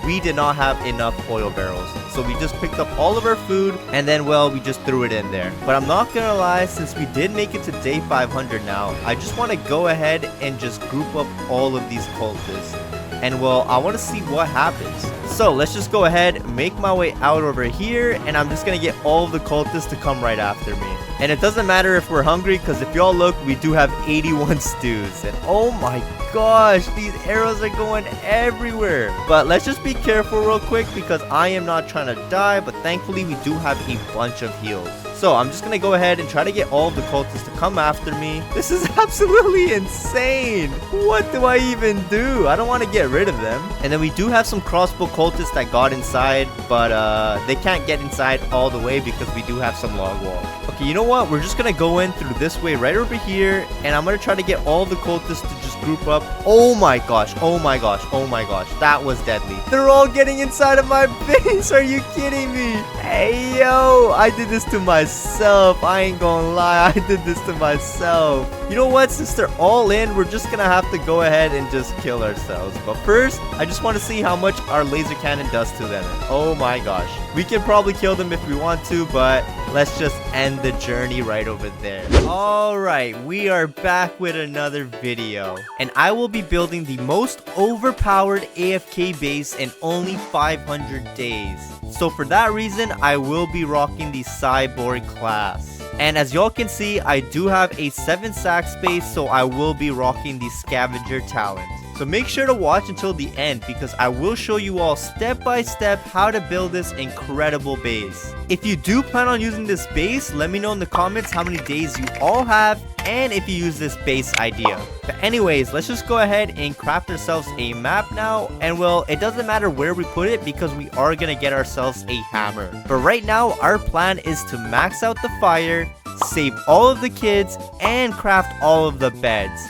Speaker 1: we did not have enough oil barrels. So we just picked up all of our food and then, well, we just threw it in there. But I'm not gonna lie, since we did make it to day 500 now, I just want to go ahead and just group up all of these cultists. And well, I want to see what happens. So let's just go ahead, make my way out over here, and I'm just gonna get all of the cultists to come right after me. And it doesn't matter if we're hungry, because if y'all look, we do have 81 stews. And oh my gosh, these arrows are going everywhere. But let's just be careful real quick, because I am not trying to die, but thankfully we do have a bunch of heals. So I'm just gonna go ahead and try to get all of the cultists to come after me. This is absolutely insane. What do I even do? I don't want to get rid of them. And then we do have some crossbow cultists that got inside, but they can't get inside all the way because we do have some log wall. Okay, you know what? We're just gonna go in through this way right over here, and I'm gonna try to get all the cultists to just group up. Oh my gosh, oh my gosh, oh my gosh, that was deadly. They're all getting inside of my base. Are you kidding me? Hey yo, I did this to myself. I ain't gonna lie, I did this to myself. You know what? Since they're all in, we're just gonna have to go ahead and just kill ourselves. But first, I just want to see how much our laser cannon does to them. Oh my gosh, we can probably kill them if we want to, but let's just end the journey right over there. Alright, we are back with another video, and I will be building the most overpowered AFK base in only 500 days. So for that reason, I will be rocking the cyborg class. And as y'all can see, I do have a 7 sack space, so I will be rocking the scavenger talent. So make sure to watch until the end, because I will show you all step by step how to build this incredible base. If you do plan on using this base, let me know in the comments how many days you all have and if you use this base idea. But anyways, let's just go ahead and craft ourselves a map now. And well, it doesn't matter where we put it because we are gonna get ourselves a hammer. But right now, our plan is to max out the fire, save all of the kids, and craft all of the beds.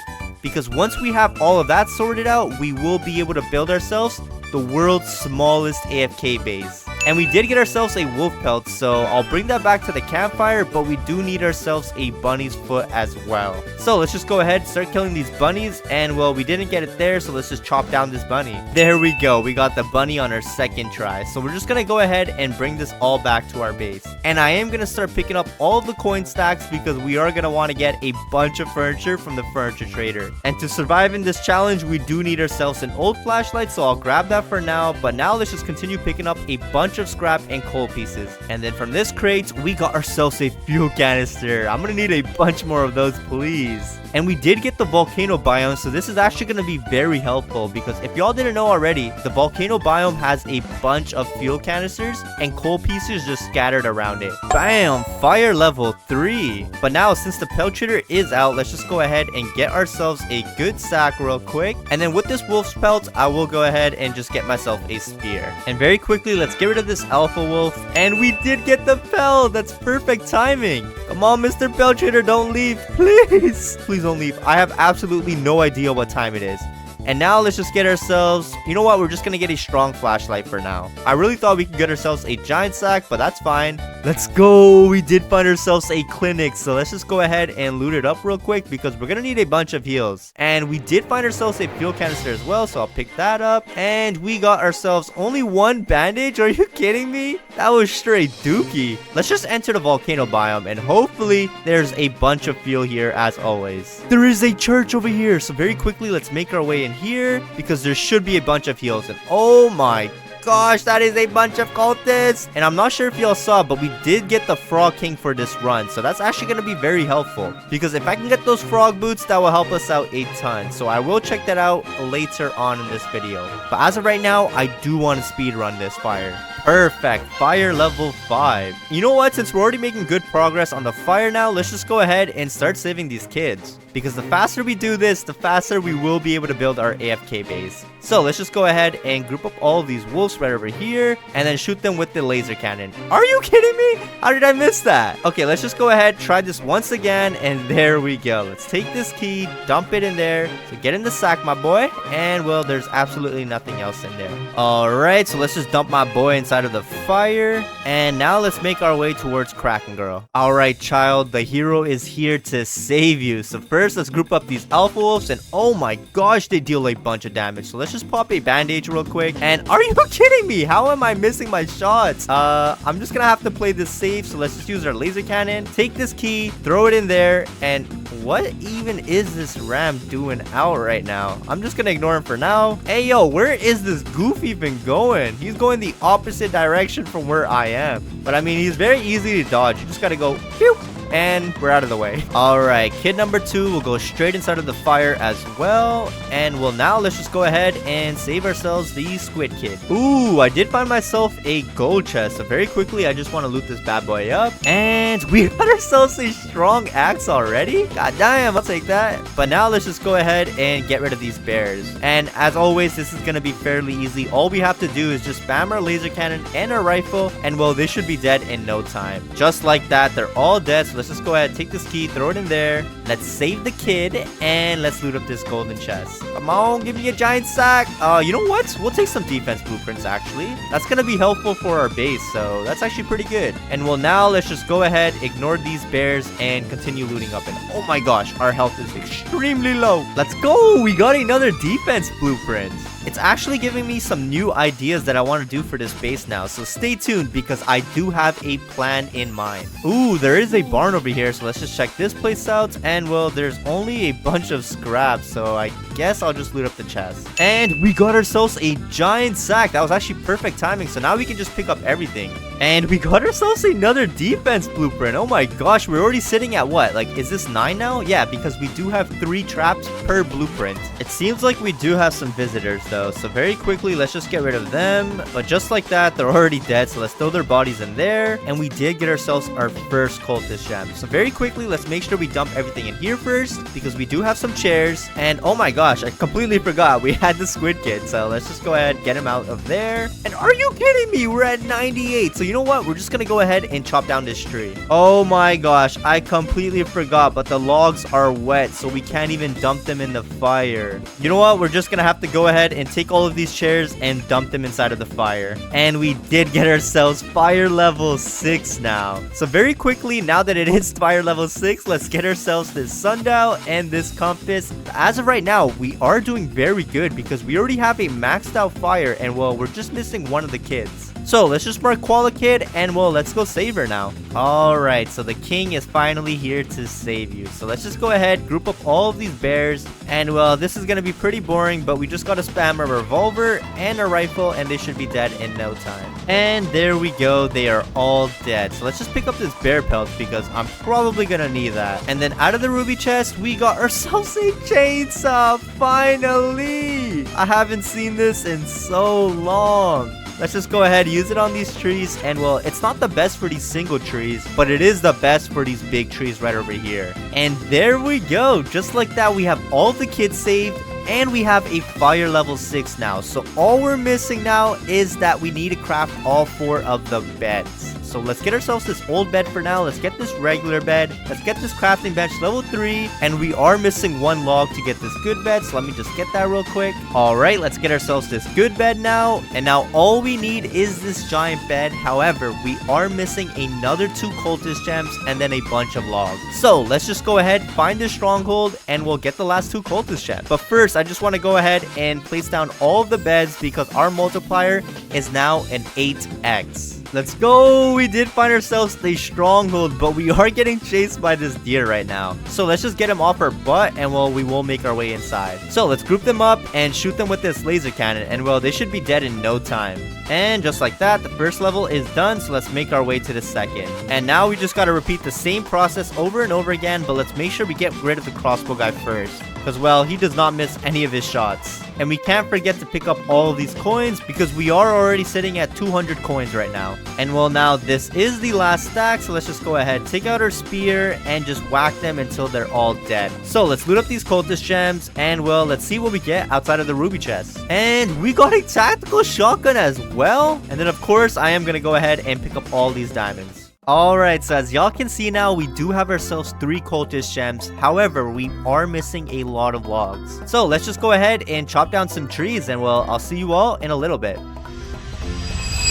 Speaker 1: Because once we have all of that sorted out, we will be able to build ourselves the world's smallest AFK base. And we did get ourselves a wolf pelt, so I'll bring that back to the campfire, but we do need ourselves a bunny's foot as well. So let's just go ahead and start killing these bunnies, and well, we didn't get it there, so let's just chop down this bunny. There we go, we got the bunny on our second try. So we're just gonna go ahead and bring this all back to our base. And I am gonna start picking up all of the coin stacks because we are gonna want to get a bunch of furniture from the furniture trader. And to survive in this challenge, we do need ourselves an old flashlight, so I'll grab that for now. But now let's just continue picking up a bunch of scrap and coal pieces. And then from this crate, we got ourselves a fuel canister. I'm gonna need a bunch more of those, please. And we did get the volcano biome, so this is actually going to be very helpful, because if y'all didn't know already, the volcano biome has a bunch of fuel canisters and coal pieces just scattered around it. Bam! Fire level 3. But now, since the pelt trader is out, let's just go ahead and get ourselves a good sack real quick. And then with this wolf's pelt, I will go ahead and just get myself a spear. And very quickly, let's get rid of this alpha wolf. And we did get the pelt! That's perfect timing! Come on, Mr. Pelt Trader, don't leave, please! Please don't leave. I have absolutely no idea what time it is. And now let's just get ourselves, you know what, we're just gonna get a strong flashlight for now. I really thought we could get ourselves a giant sack, but that's fine. Let's go. We did find ourselves a clinic, so let's just go ahead and loot it up real quick because we're gonna need a bunch of heals. And we did find ourselves a fuel canister as well, so I'll pick that up. And we got ourselves only one bandage. Are you kidding me? That was straight dookie. Let's just enter the volcano biome, and hopefully there's a bunch of fuel here as always. There is a church over here, so very quickly let's make our way in here because there should be a bunch of heals. And oh my gosh, that is a bunch of cultists. And I'm not sure if y'all saw, but we did get the frog king for this run, so that's actually going to be very helpful, because if I can get those frog boots, that will help us out a ton. So I will check that out later on in this video, but as of right now, I do want to speed run this fire. Perfect. Fire level 5. You know what? Since we're already making good progress on the fire now, let's just go ahead and start saving these kids. Because the faster we do this, the faster we will be able to build our AFK base. So let's just go ahead and group up all of these wolves right over here and then shoot them with the laser cannon. Are you kidding me? How did I miss that? Okay, let's just go ahead, try this once again, and there we go. Let's take this key, dump it in there. So get in the sack, my boy. And well, there's absolutely nothing else in there. Alright, so let's just dump my boy inside of the fire. And now let's make our way towards Kraken Girl. Alright, child, the hero is here to save you. So first, first, let's group up these alpha wolves. And oh my gosh, they deal a bunch of damage. So let's just pop a bandage real quick. And are you kidding me? How am I missing my shots? I'm just gonna have to play this safe. So let's just use our laser cannon. Take this key, throw it in there. And what even is this ram doing out right now? I'm just gonna ignore him for now. Hey, yo, where is this goof even going? He's going the opposite direction from where I am. But I mean, he's very easy to dodge. You just gotta go, phew, and we're out of the way. All right, kid number 2 will go straight inside of the fire as well. And well, now let's just go ahead and save ourselves the squid kid. Ooh, I did find myself a gold chest. So very quickly, I just want to loot this bad boy up. And we got ourselves a strong axe already. God damn, I'll take that. But now let's just go ahead and get rid of these bears. And as always, this is going to be fairly easy. All we have to do is just spam our laser cannon and our rifle. And well, they should be dead in no time. Just like that, they're all dead. So let's just go ahead, take this key, throw it in there. Let's save the kid, and let's loot up this golden chest. Come on, give me a giant sack. You know what? We'll take some defense blueprints, actually. That's gonna be helpful for our base, so that's actually pretty good. And well, now let's just go ahead, ignore these bears, and continue looting up. And oh my gosh, our health is extremely low. Let's go. We got another defense blueprint. It's actually giving me some new ideas that I want to do for this base now. So stay tuned because I do have a plan in mind. Ooh, there is a barn over here. So let's just check this place out. And well, there's only a bunch of scraps. So I guess I'll just loot up the chest. And we got ourselves a giant sack. That was actually perfect timing. So now we can just pick up everything. And we got ourselves another defense blueprint. Oh my gosh, we're already sitting at what? Like, is this 9 now? Yeah, because we do have 3 traps per blueprint. It seems like we do have some visitors though. So very quickly, let's just get rid of them. But just like that, they're already dead. So let's throw their bodies in there. And we did get ourselves our first cultist gem. So very quickly, let's make sure we dump everything in here first because we do have some chairs. And oh my gosh, I completely forgot we had the squid kid. So let's just go ahead, get him out of there. And are you kidding me? We're at 98. So you know what? We're just gonna go ahead and chop down this tree. Oh my gosh, I completely forgot, but the logs are wet, so we can't even dump them in the fire. You know what? We're just gonna have to go ahead and take all of these chairs and dump them inside of the fire. And we did get ourselves fire level 6 now. So very quickly, now that it is fire level 6, let's get ourselves this sundial and this compass. As of right now, we are doing very good because we already have a maxed out fire, and well, we're just missing one of the kids. So let's just mark Koala Kid, and well, let's go save her now. Alright, so the king is finally here to save you. So let's just go ahead, group up all of these bears. And well, this is gonna be pretty boring, but we just gotta spam a revolver and a rifle, and they should be dead in no time. And there we go, they are all dead. So let's just pick up this bear pelt because I'm probably gonna need that. And then out of the ruby chest, we got ourselves a chainsaw, finally! I haven't seen this in so long. Let's just go ahead, use it on these trees. And well, it's not the best for these single trees, but it is the best for these big trees right over here. And there we go. Just like that, we have all the kids saved. And we have a fire level 6 now. So all we're missing now is that we need to craft all 4 of the beds. So let's get ourselves this old bed for now. Let's get this regular bed. Let's get this crafting bench level 3. And we are missing 1 log to get this good bed. So let me just get that real quick. Alright, let's get ourselves this good bed now. And now all we need is this giant bed. However, we are missing another 2 cultist gems and then a bunch of logs. So let's just go ahead, find this stronghold, and we'll get the last 2 cultist gems. But first, I just want to go ahead and place down all of the beds because our multiplier is now an 8x. Let's go. We did find ourselves a stronghold, but we are getting chased by this deer right now. So let's just get him off our butt, and well, we will make our way inside. So let's group them up and shoot them with this laser cannon, and well, they should be dead in no time. And just like that, the first level is done, so let's make our way to the second. And now we just gotta repeat the same process over and over again, but let's make sure we get rid of the crossbow guy first. Because, well, he does not miss any of his shots. And we can't forget to pick up all of these coins because we are already sitting at 200 coins right now. And, well, now this is the last stack, so let's just go ahead, take out our spear, and just whack them until they're all dead. So let's loot up these cultist gems, and, well, let's see what we get outside of the ruby chest. And we got a tactical shotgun as well. And then, of course, I am going to go ahead and pick up all these diamonds. Alright, so as y'all can see now, we do have ourselves 3 cultist gems. However, we are missing a lot of logs. So let's just go ahead and chop down some trees, and well, I'll see you all in a little bit.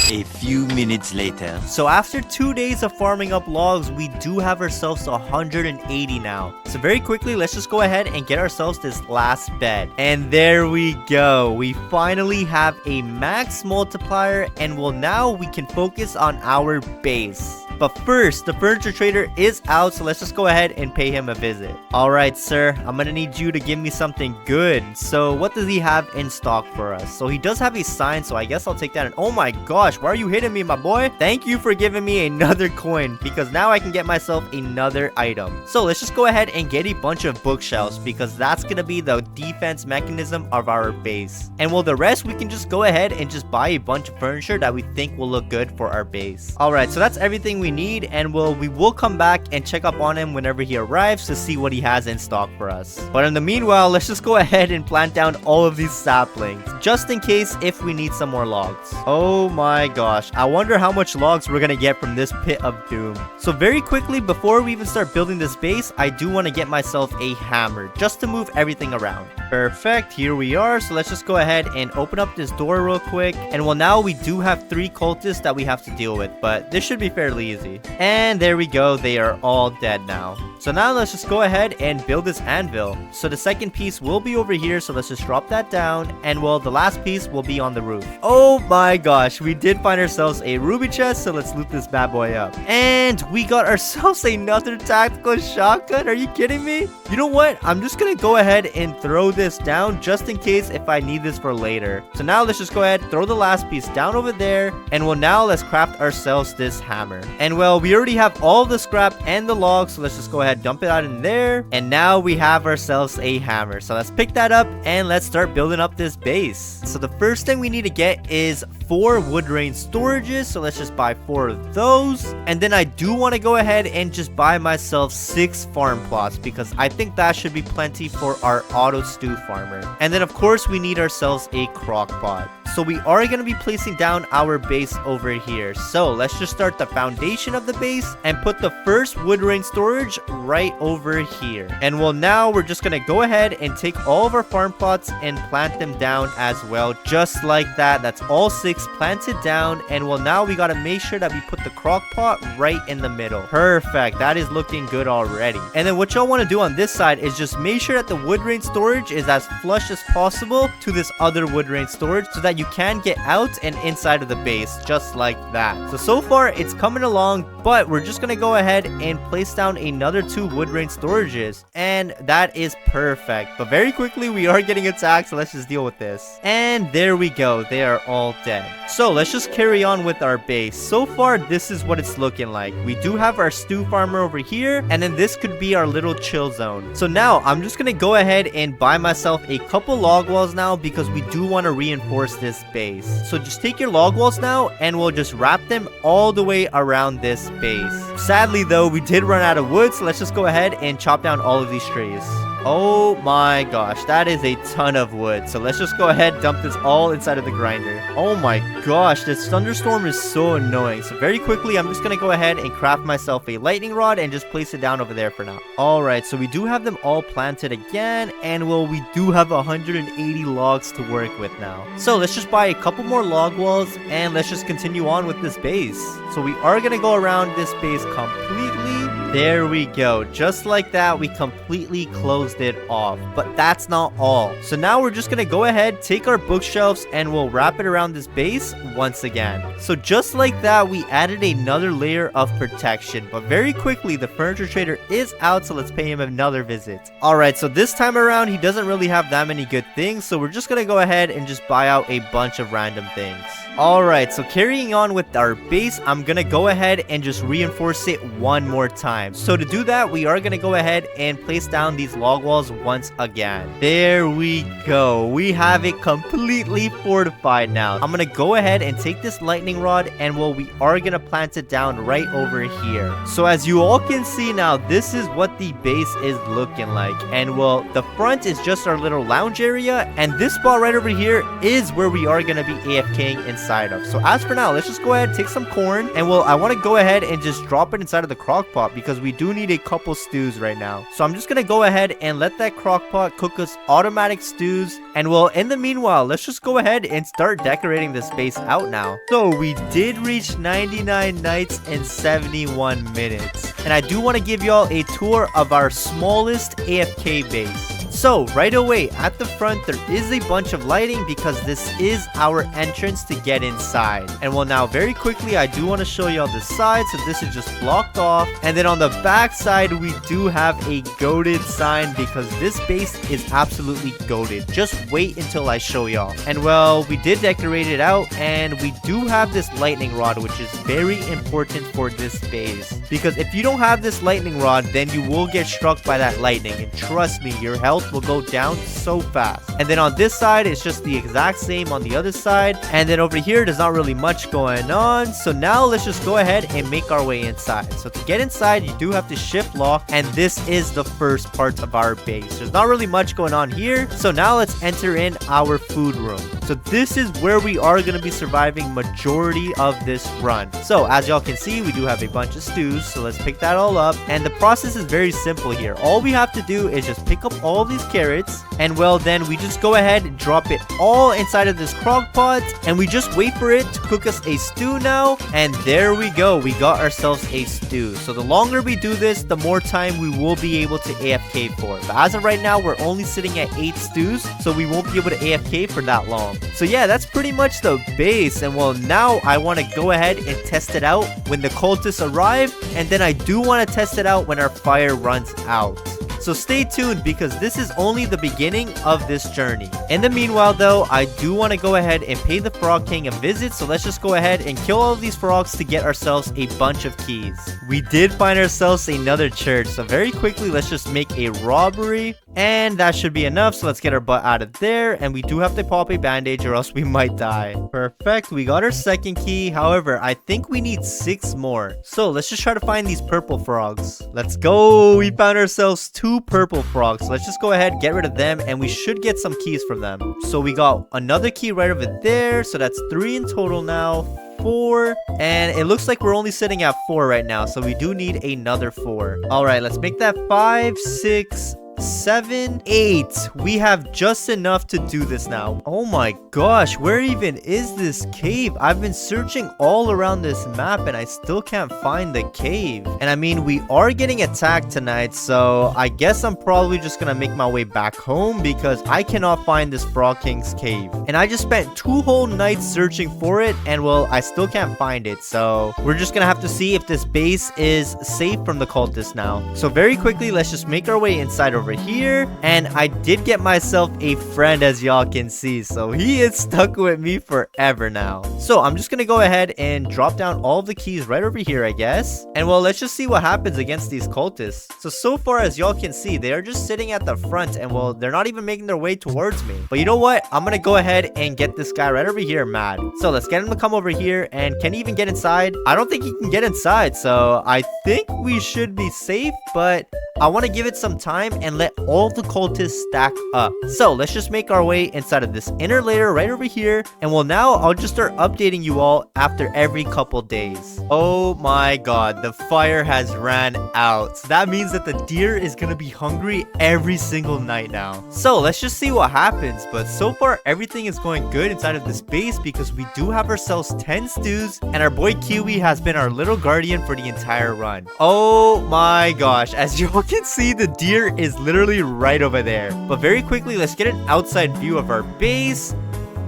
Speaker 2: A few minutes later.
Speaker 1: So after 2 days of farming up logs, we do have ourselves 180 now. So very quickly, let's just go ahead and get ourselves this last bed. And there we go. We finally have a max multiplier, and well, now we can focus on our base. But first, the furniture trader is out, so let's just go ahead and pay him a visit. Alright, sir, I'm gonna need you to give me something good. So what does he have in stock for us? So he does have a sign, so I guess I'll take that. And oh my gosh, why are you hitting me, my boy? Thank you for giving me another coin, because now I can get myself another item. So let's just go ahead and get a bunch of bookshelves, because that's gonna be the defense mechanism of our base. And well, the rest we can just go ahead and just buy a bunch of furniture that we think will look good for our base. Alright, so that's everything we need, and we will come back and check up on him whenever he arrives to see what he has in stock for us. But in the meanwhile, let's just go ahead and plant down all of these saplings, just in case if we need some more logs. Oh my gosh, I wonder how much logs we're gonna get from this pit of doom. So very quickly, before we even start building this base, I do want to get myself a hammer just to move everything around. Perfect, here we are. So let's just go ahead and open up this door real quick. And well, now we do have 3 cultists that we have to deal with, but this should be fairly easy. And there we go, they are all dead now. So now let's just go ahead and build this anvil. So the second piece will be over here, so let's just drop that down. And well, the last piece will be on the roof. Oh my gosh, we did find ourselves a ruby chest, so let's loot this bad boy up. And we got ourselves another tactical shotgun. Are you kidding me? You know what? I'm just gonna go ahead and throw this down just in case if I need this for later. So now let's just go ahead, throw the last piece down over there. And well, now let's craft ourselves this hammer. And well, we already have all the scrap and the logs, so let's just go ahead, dump it out in there. And now we have ourselves a hammer. So let's pick that up and let's start building up this base. So the first thing we need to get is 4 wood rain storages. So let's just buy 4 of those. And then I do want to go ahead and just buy myself 6 farm plots, because I think that should be plenty for our auto stew farmer. And then of course we need ourselves a crock pot. So we are going to be placing down our base over here. So let's just start the foundation of the base and put the first wood rain storage right over here. And well, now we're just going to go ahead and take all of our farm plots and plant them down as well, just like that. That's all 6 planted down. And well, now we got to make sure that we put the crock pot right in the middle. Perfect, that is looking good already. And then what y'all want to do on this side is just make sure that the wood rain storage is as flush as possible to this other wood rain storage, so that you can get out and inside of the base, just like that. So far it's coming along, but we're just gonna go ahead and place down another 2 wood rain storages, and that is perfect. But very quickly we are getting attacked, so let's just deal with this. And there we go, they are all dead. So let's just carry on with our base. So far this is what it's looking like. We do have our stew farmer over here, and then this could be our little chill zone. So now I'm just gonna go ahead and buy myself a couple log walls now, because we do want to reinforce this base. So just take your log walls now, and we'll just wrap them all the way around this base. Sadly though, we did run out of wood, so let's just go ahead and chop down all of these trees. Oh my gosh, that is a ton of wood. So let's just go ahead, dump this all inside of the grinder. Oh my gosh, this thunderstorm is so annoying. So very quickly, I'm just gonna go ahead and craft myself a lightning rod and just place it down over there for now. Alright, so we do have them all planted again, and well, we do have 180 logs to work with now. So let's just buy a couple more log walls, and let's just continue on with this base. So we are gonna go around this base completely. There we go. Just like that, we completely closed it off. But that's not all. So now we're just gonna go ahead, take our bookshelves, and we'll wrap it around this base once again. So just like that, we added another layer of protection. But very quickly, the furniture trader is out, so let's pay him another visit. Alright, so this time around, he doesn't really have that many good things, so we're just gonna go ahead and just buy out a bunch of random things. Alright, so carrying on with our base, I'm gonna go ahead and just reinforce it one more time. So to do that, we are gonna go ahead and place down these log walls once again. There we go. We have it completely fortified now. I'm gonna go ahead and take this lightning rod, and well, we are gonna plant it down right over here. So as you all can see now, this is what the base is looking like. And well, the front is just our little lounge area, and this spot right over here is where we are gonna be AFKing inside of. So as for now, let's just go ahead, take some corn, and well, I want to go ahead and just drop it inside of the crock pot, because because we do need a couple stews right now. So I'm just gonna go ahead and let that crock pot cook us automatic stews. And well, in the meanwhile, let's just go ahead and start decorating this base out now. So we did reach 99 nights in 71 minutes. And I do want to give y'all a tour of our smallest AFK base. So right away at the front there is a bunch of lighting because this is our entrance to get inside. And well, now very quickly I do want to show y'all the side, so this is just blocked off. And then on the back side we do have a goated sign because this base is absolutely goated. Just wait until I show y'all. And well, we did decorate it out, and we do have this lightning rod, which is very important for this base, because if you don't have this lightning rod, then you will get struck by that lightning, and trust me, your health will go down so fast. And then on this side it's just the exact same on the other side. And then over here there's not really much going on. So now let's just go ahead and make our way inside. So to get inside you do have to shift lock, and this is the first part of our base. There's not really much going on here. So now let's enter in our food room. So this is where we are going to be surviving majority of this run. So as y'all can see, we do have a bunch of stews, so let's pick that all up. And the process is very simple here. All we have to do is just pick up all these carrots, and well, then we just go ahead and drop it all inside of this crock pot, and we just wait for it to cook us a stew now. And there we go, we got ourselves a stew. So the longer we do this, the more time we will be able to AFK for. But as of right now, we're only sitting at 8 stews, so we won't be able to AFK for that long. So yeah, that's pretty much the base. And well, now I want to go ahead and test it out when the cultists arrive, and then I do want to test it out when our fire runs out. So stay tuned because this is only the beginning of this journey. In the meanwhile though, I do want to go ahead and pay the Frog King a visit. So let's just go ahead and kill all of these frogs to get ourselves a bunch of keys. We did find ourselves another church. So very quickly, let's just make a robbery. And that should be enough. So let's get our butt out of there. And we do have to pop a bandage or else we might die. Perfect. We got our second key. However, I think we need 6 more. So let's just try to find these purple frogs. Let's go. We found ourselves 2 purple frogs. Let's just go ahead, get rid of them, and we should get some keys from them. So we got another key right over there. So that's 3 in total now. 4, and it looks like we're only sitting at 4 right now, so we do need another 4. All right, let's make that 5, 6, 7, 8. We have just enough to do this now. Oh my gosh, where even is this cave? I've been searching all around this map and I still can't find the cave. And I mean, we are getting attacked tonight, so I guess I'm probably just gonna make my way back home because I cannot find this Frog King's cave. And I just spent 2 whole nights searching for it, and well, I still can't find it. So we're just gonna have to see if this base is safe from the cultists now. So very quickly, let's just make our way inside over here. And I did get myself a friend, as y'all can see, so he is stuck with me forever now. So I'm just gonna go ahead and drop down all of the keys right over here, I guess. And well, let's just see what happens against these cultists. So far as y'all can see, they are just sitting at the front, and well, they're not even making their way towards me. But you know what, I'm gonna go ahead and get this guy right over here mad. So let's get him to come over here. And can he even get inside? I don't think he can get inside, so I think we should be safe, but I want to give it some time and let all the cultists stack up. So let's just make our way inside of this inner layer right over here. And well, now I'll just start updating you all after every couple days. Oh my god, the fire has ran out. So that means that the deer is going to be hungry every single night now. So let's just see what happens. But so far, everything is going good inside of this base because we do have ourselves 10 stews. And our boy Kiwi has been our little guardian for the entire run. Oh my gosh, as you can see, the deer is literally right over there. But very quickly, let's get an outside view of our base.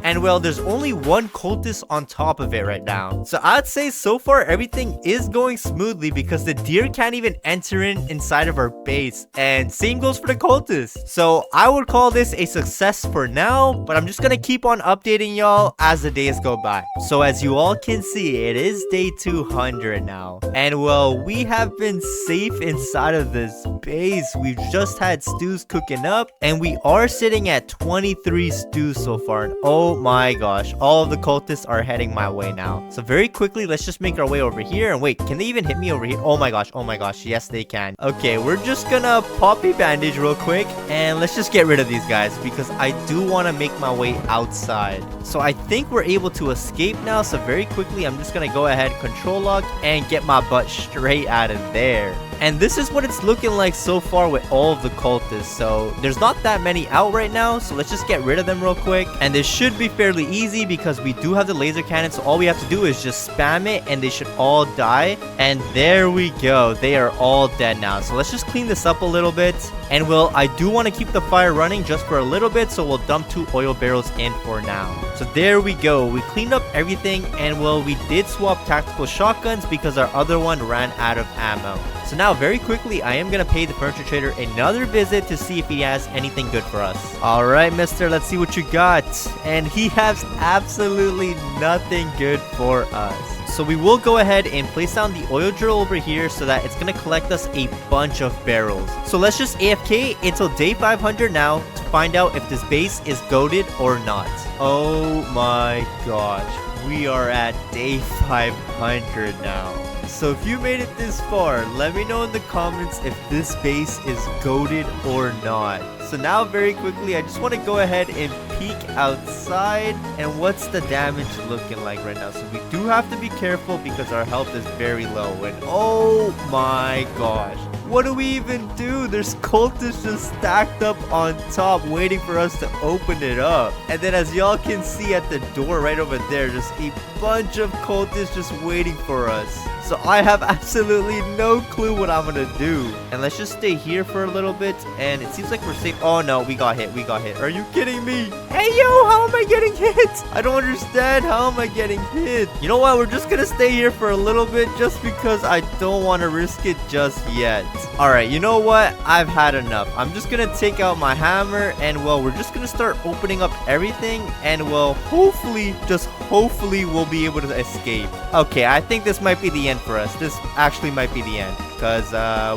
Speaker 1: And well, there's only one cultist on top of it right now. So I'd say so far everything is going smoothly because the deer can't even enter inside of our base. And same goes for the cultists. So I would call this a success for now, but I'm just gonna keep on updating y'all as the days go by. So as you all can see, it is day 200 now. And well, we have been safe inside of this base. We've just had stews cooking up, and we are sitting at 23 stews so far. And oh my gosh, all of the cultists are heading my way now. So very quickly, let's just make our way over here. And wait, can they even hit me over here? Oh my gosh, yes they can. Okay, we're just gonna pop a bandage real quick, and let's just get rid of these guys because I do want to make my way outside. So I think we're able to escape now. So very quickly, I'm just gonna go ahead, control lock, and get my butt straight out of there. And this is what it's looking like so far with all of the cultists. So there's not that many out right now, so let's just get rid of them real quick. And this should be fairly easy because we do have the laser cannon, so all we have to do is just spam it and they should all die. And there we go, they are all dead now. So let's just clean this up a little bit. And I do want to keep the fire running just for a little bit, so we'll dump 2 oil barrels in for now. So there we go, we cleaned up everything. And we did swap tactical shotguns because our other one ran out of ammo. So now very quickly, I am gonna pay the furniture trader another visit to see if he has anything good for us. All right, mister, let's see what you got. And he has absolutely nothing good for us. So we will go ahead and place down the oil drill over here so that it's gonna collect us a bunch of barrels. So let's just AFK until day 500 now to find out if this base is goated or not. Oh my gosh, we are at day 500 now. So if you made it this far, let me know in the comments if this base is goated or not. So now very quickly, I just want to go ahead and peek outside. And what's the damage looking like right now? So we do have to be careful because our health is very low. And oh my gosh, what do we even do? There's cultists just stacked up on top waiting for us to open it up. And then as y'all can see at the door right over there, just a bunch of cultists just waiting for us. So I have absolutely no clue what I'm gonna do. And let's just stay here for a little bit. And it seems like we're safe. Oh no, we got hit. We got hit. Are you kidding me? Hey yo, how am I getting hit? I don't understand. How am I getting hit? You know what? We're just gonna stay here for a little bit just because I don't want to risk it just yet. Alright, you know what? I've had enough. I'm just gonna take out my hammer and we're just gonna start opening up everything. And hopefully, just hopefully we'll be able to escape. Okay, I think this might be the end for us. This actually might be the end because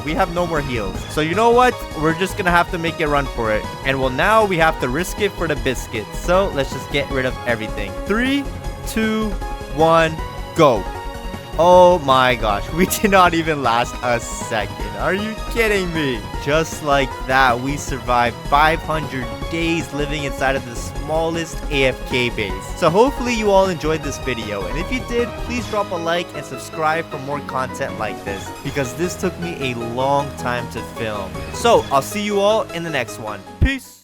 Speaker 1: we have no more heals. So you know what? We're just gonna have to make a run for it. And now we have to risk it for the biscuits. So let's just get rid of everything. 3, 2, 1, go. Oh my gosh, we did not even last a second. Are you kidding me? Just like that, we survived 500 days living inside of the smallest AFK base. So hopefully you all enjoyed this video. And if you did, please drop a like and subscribe for more content like this, because this took me a long time to film. So I'll see you all in the next one. Peace.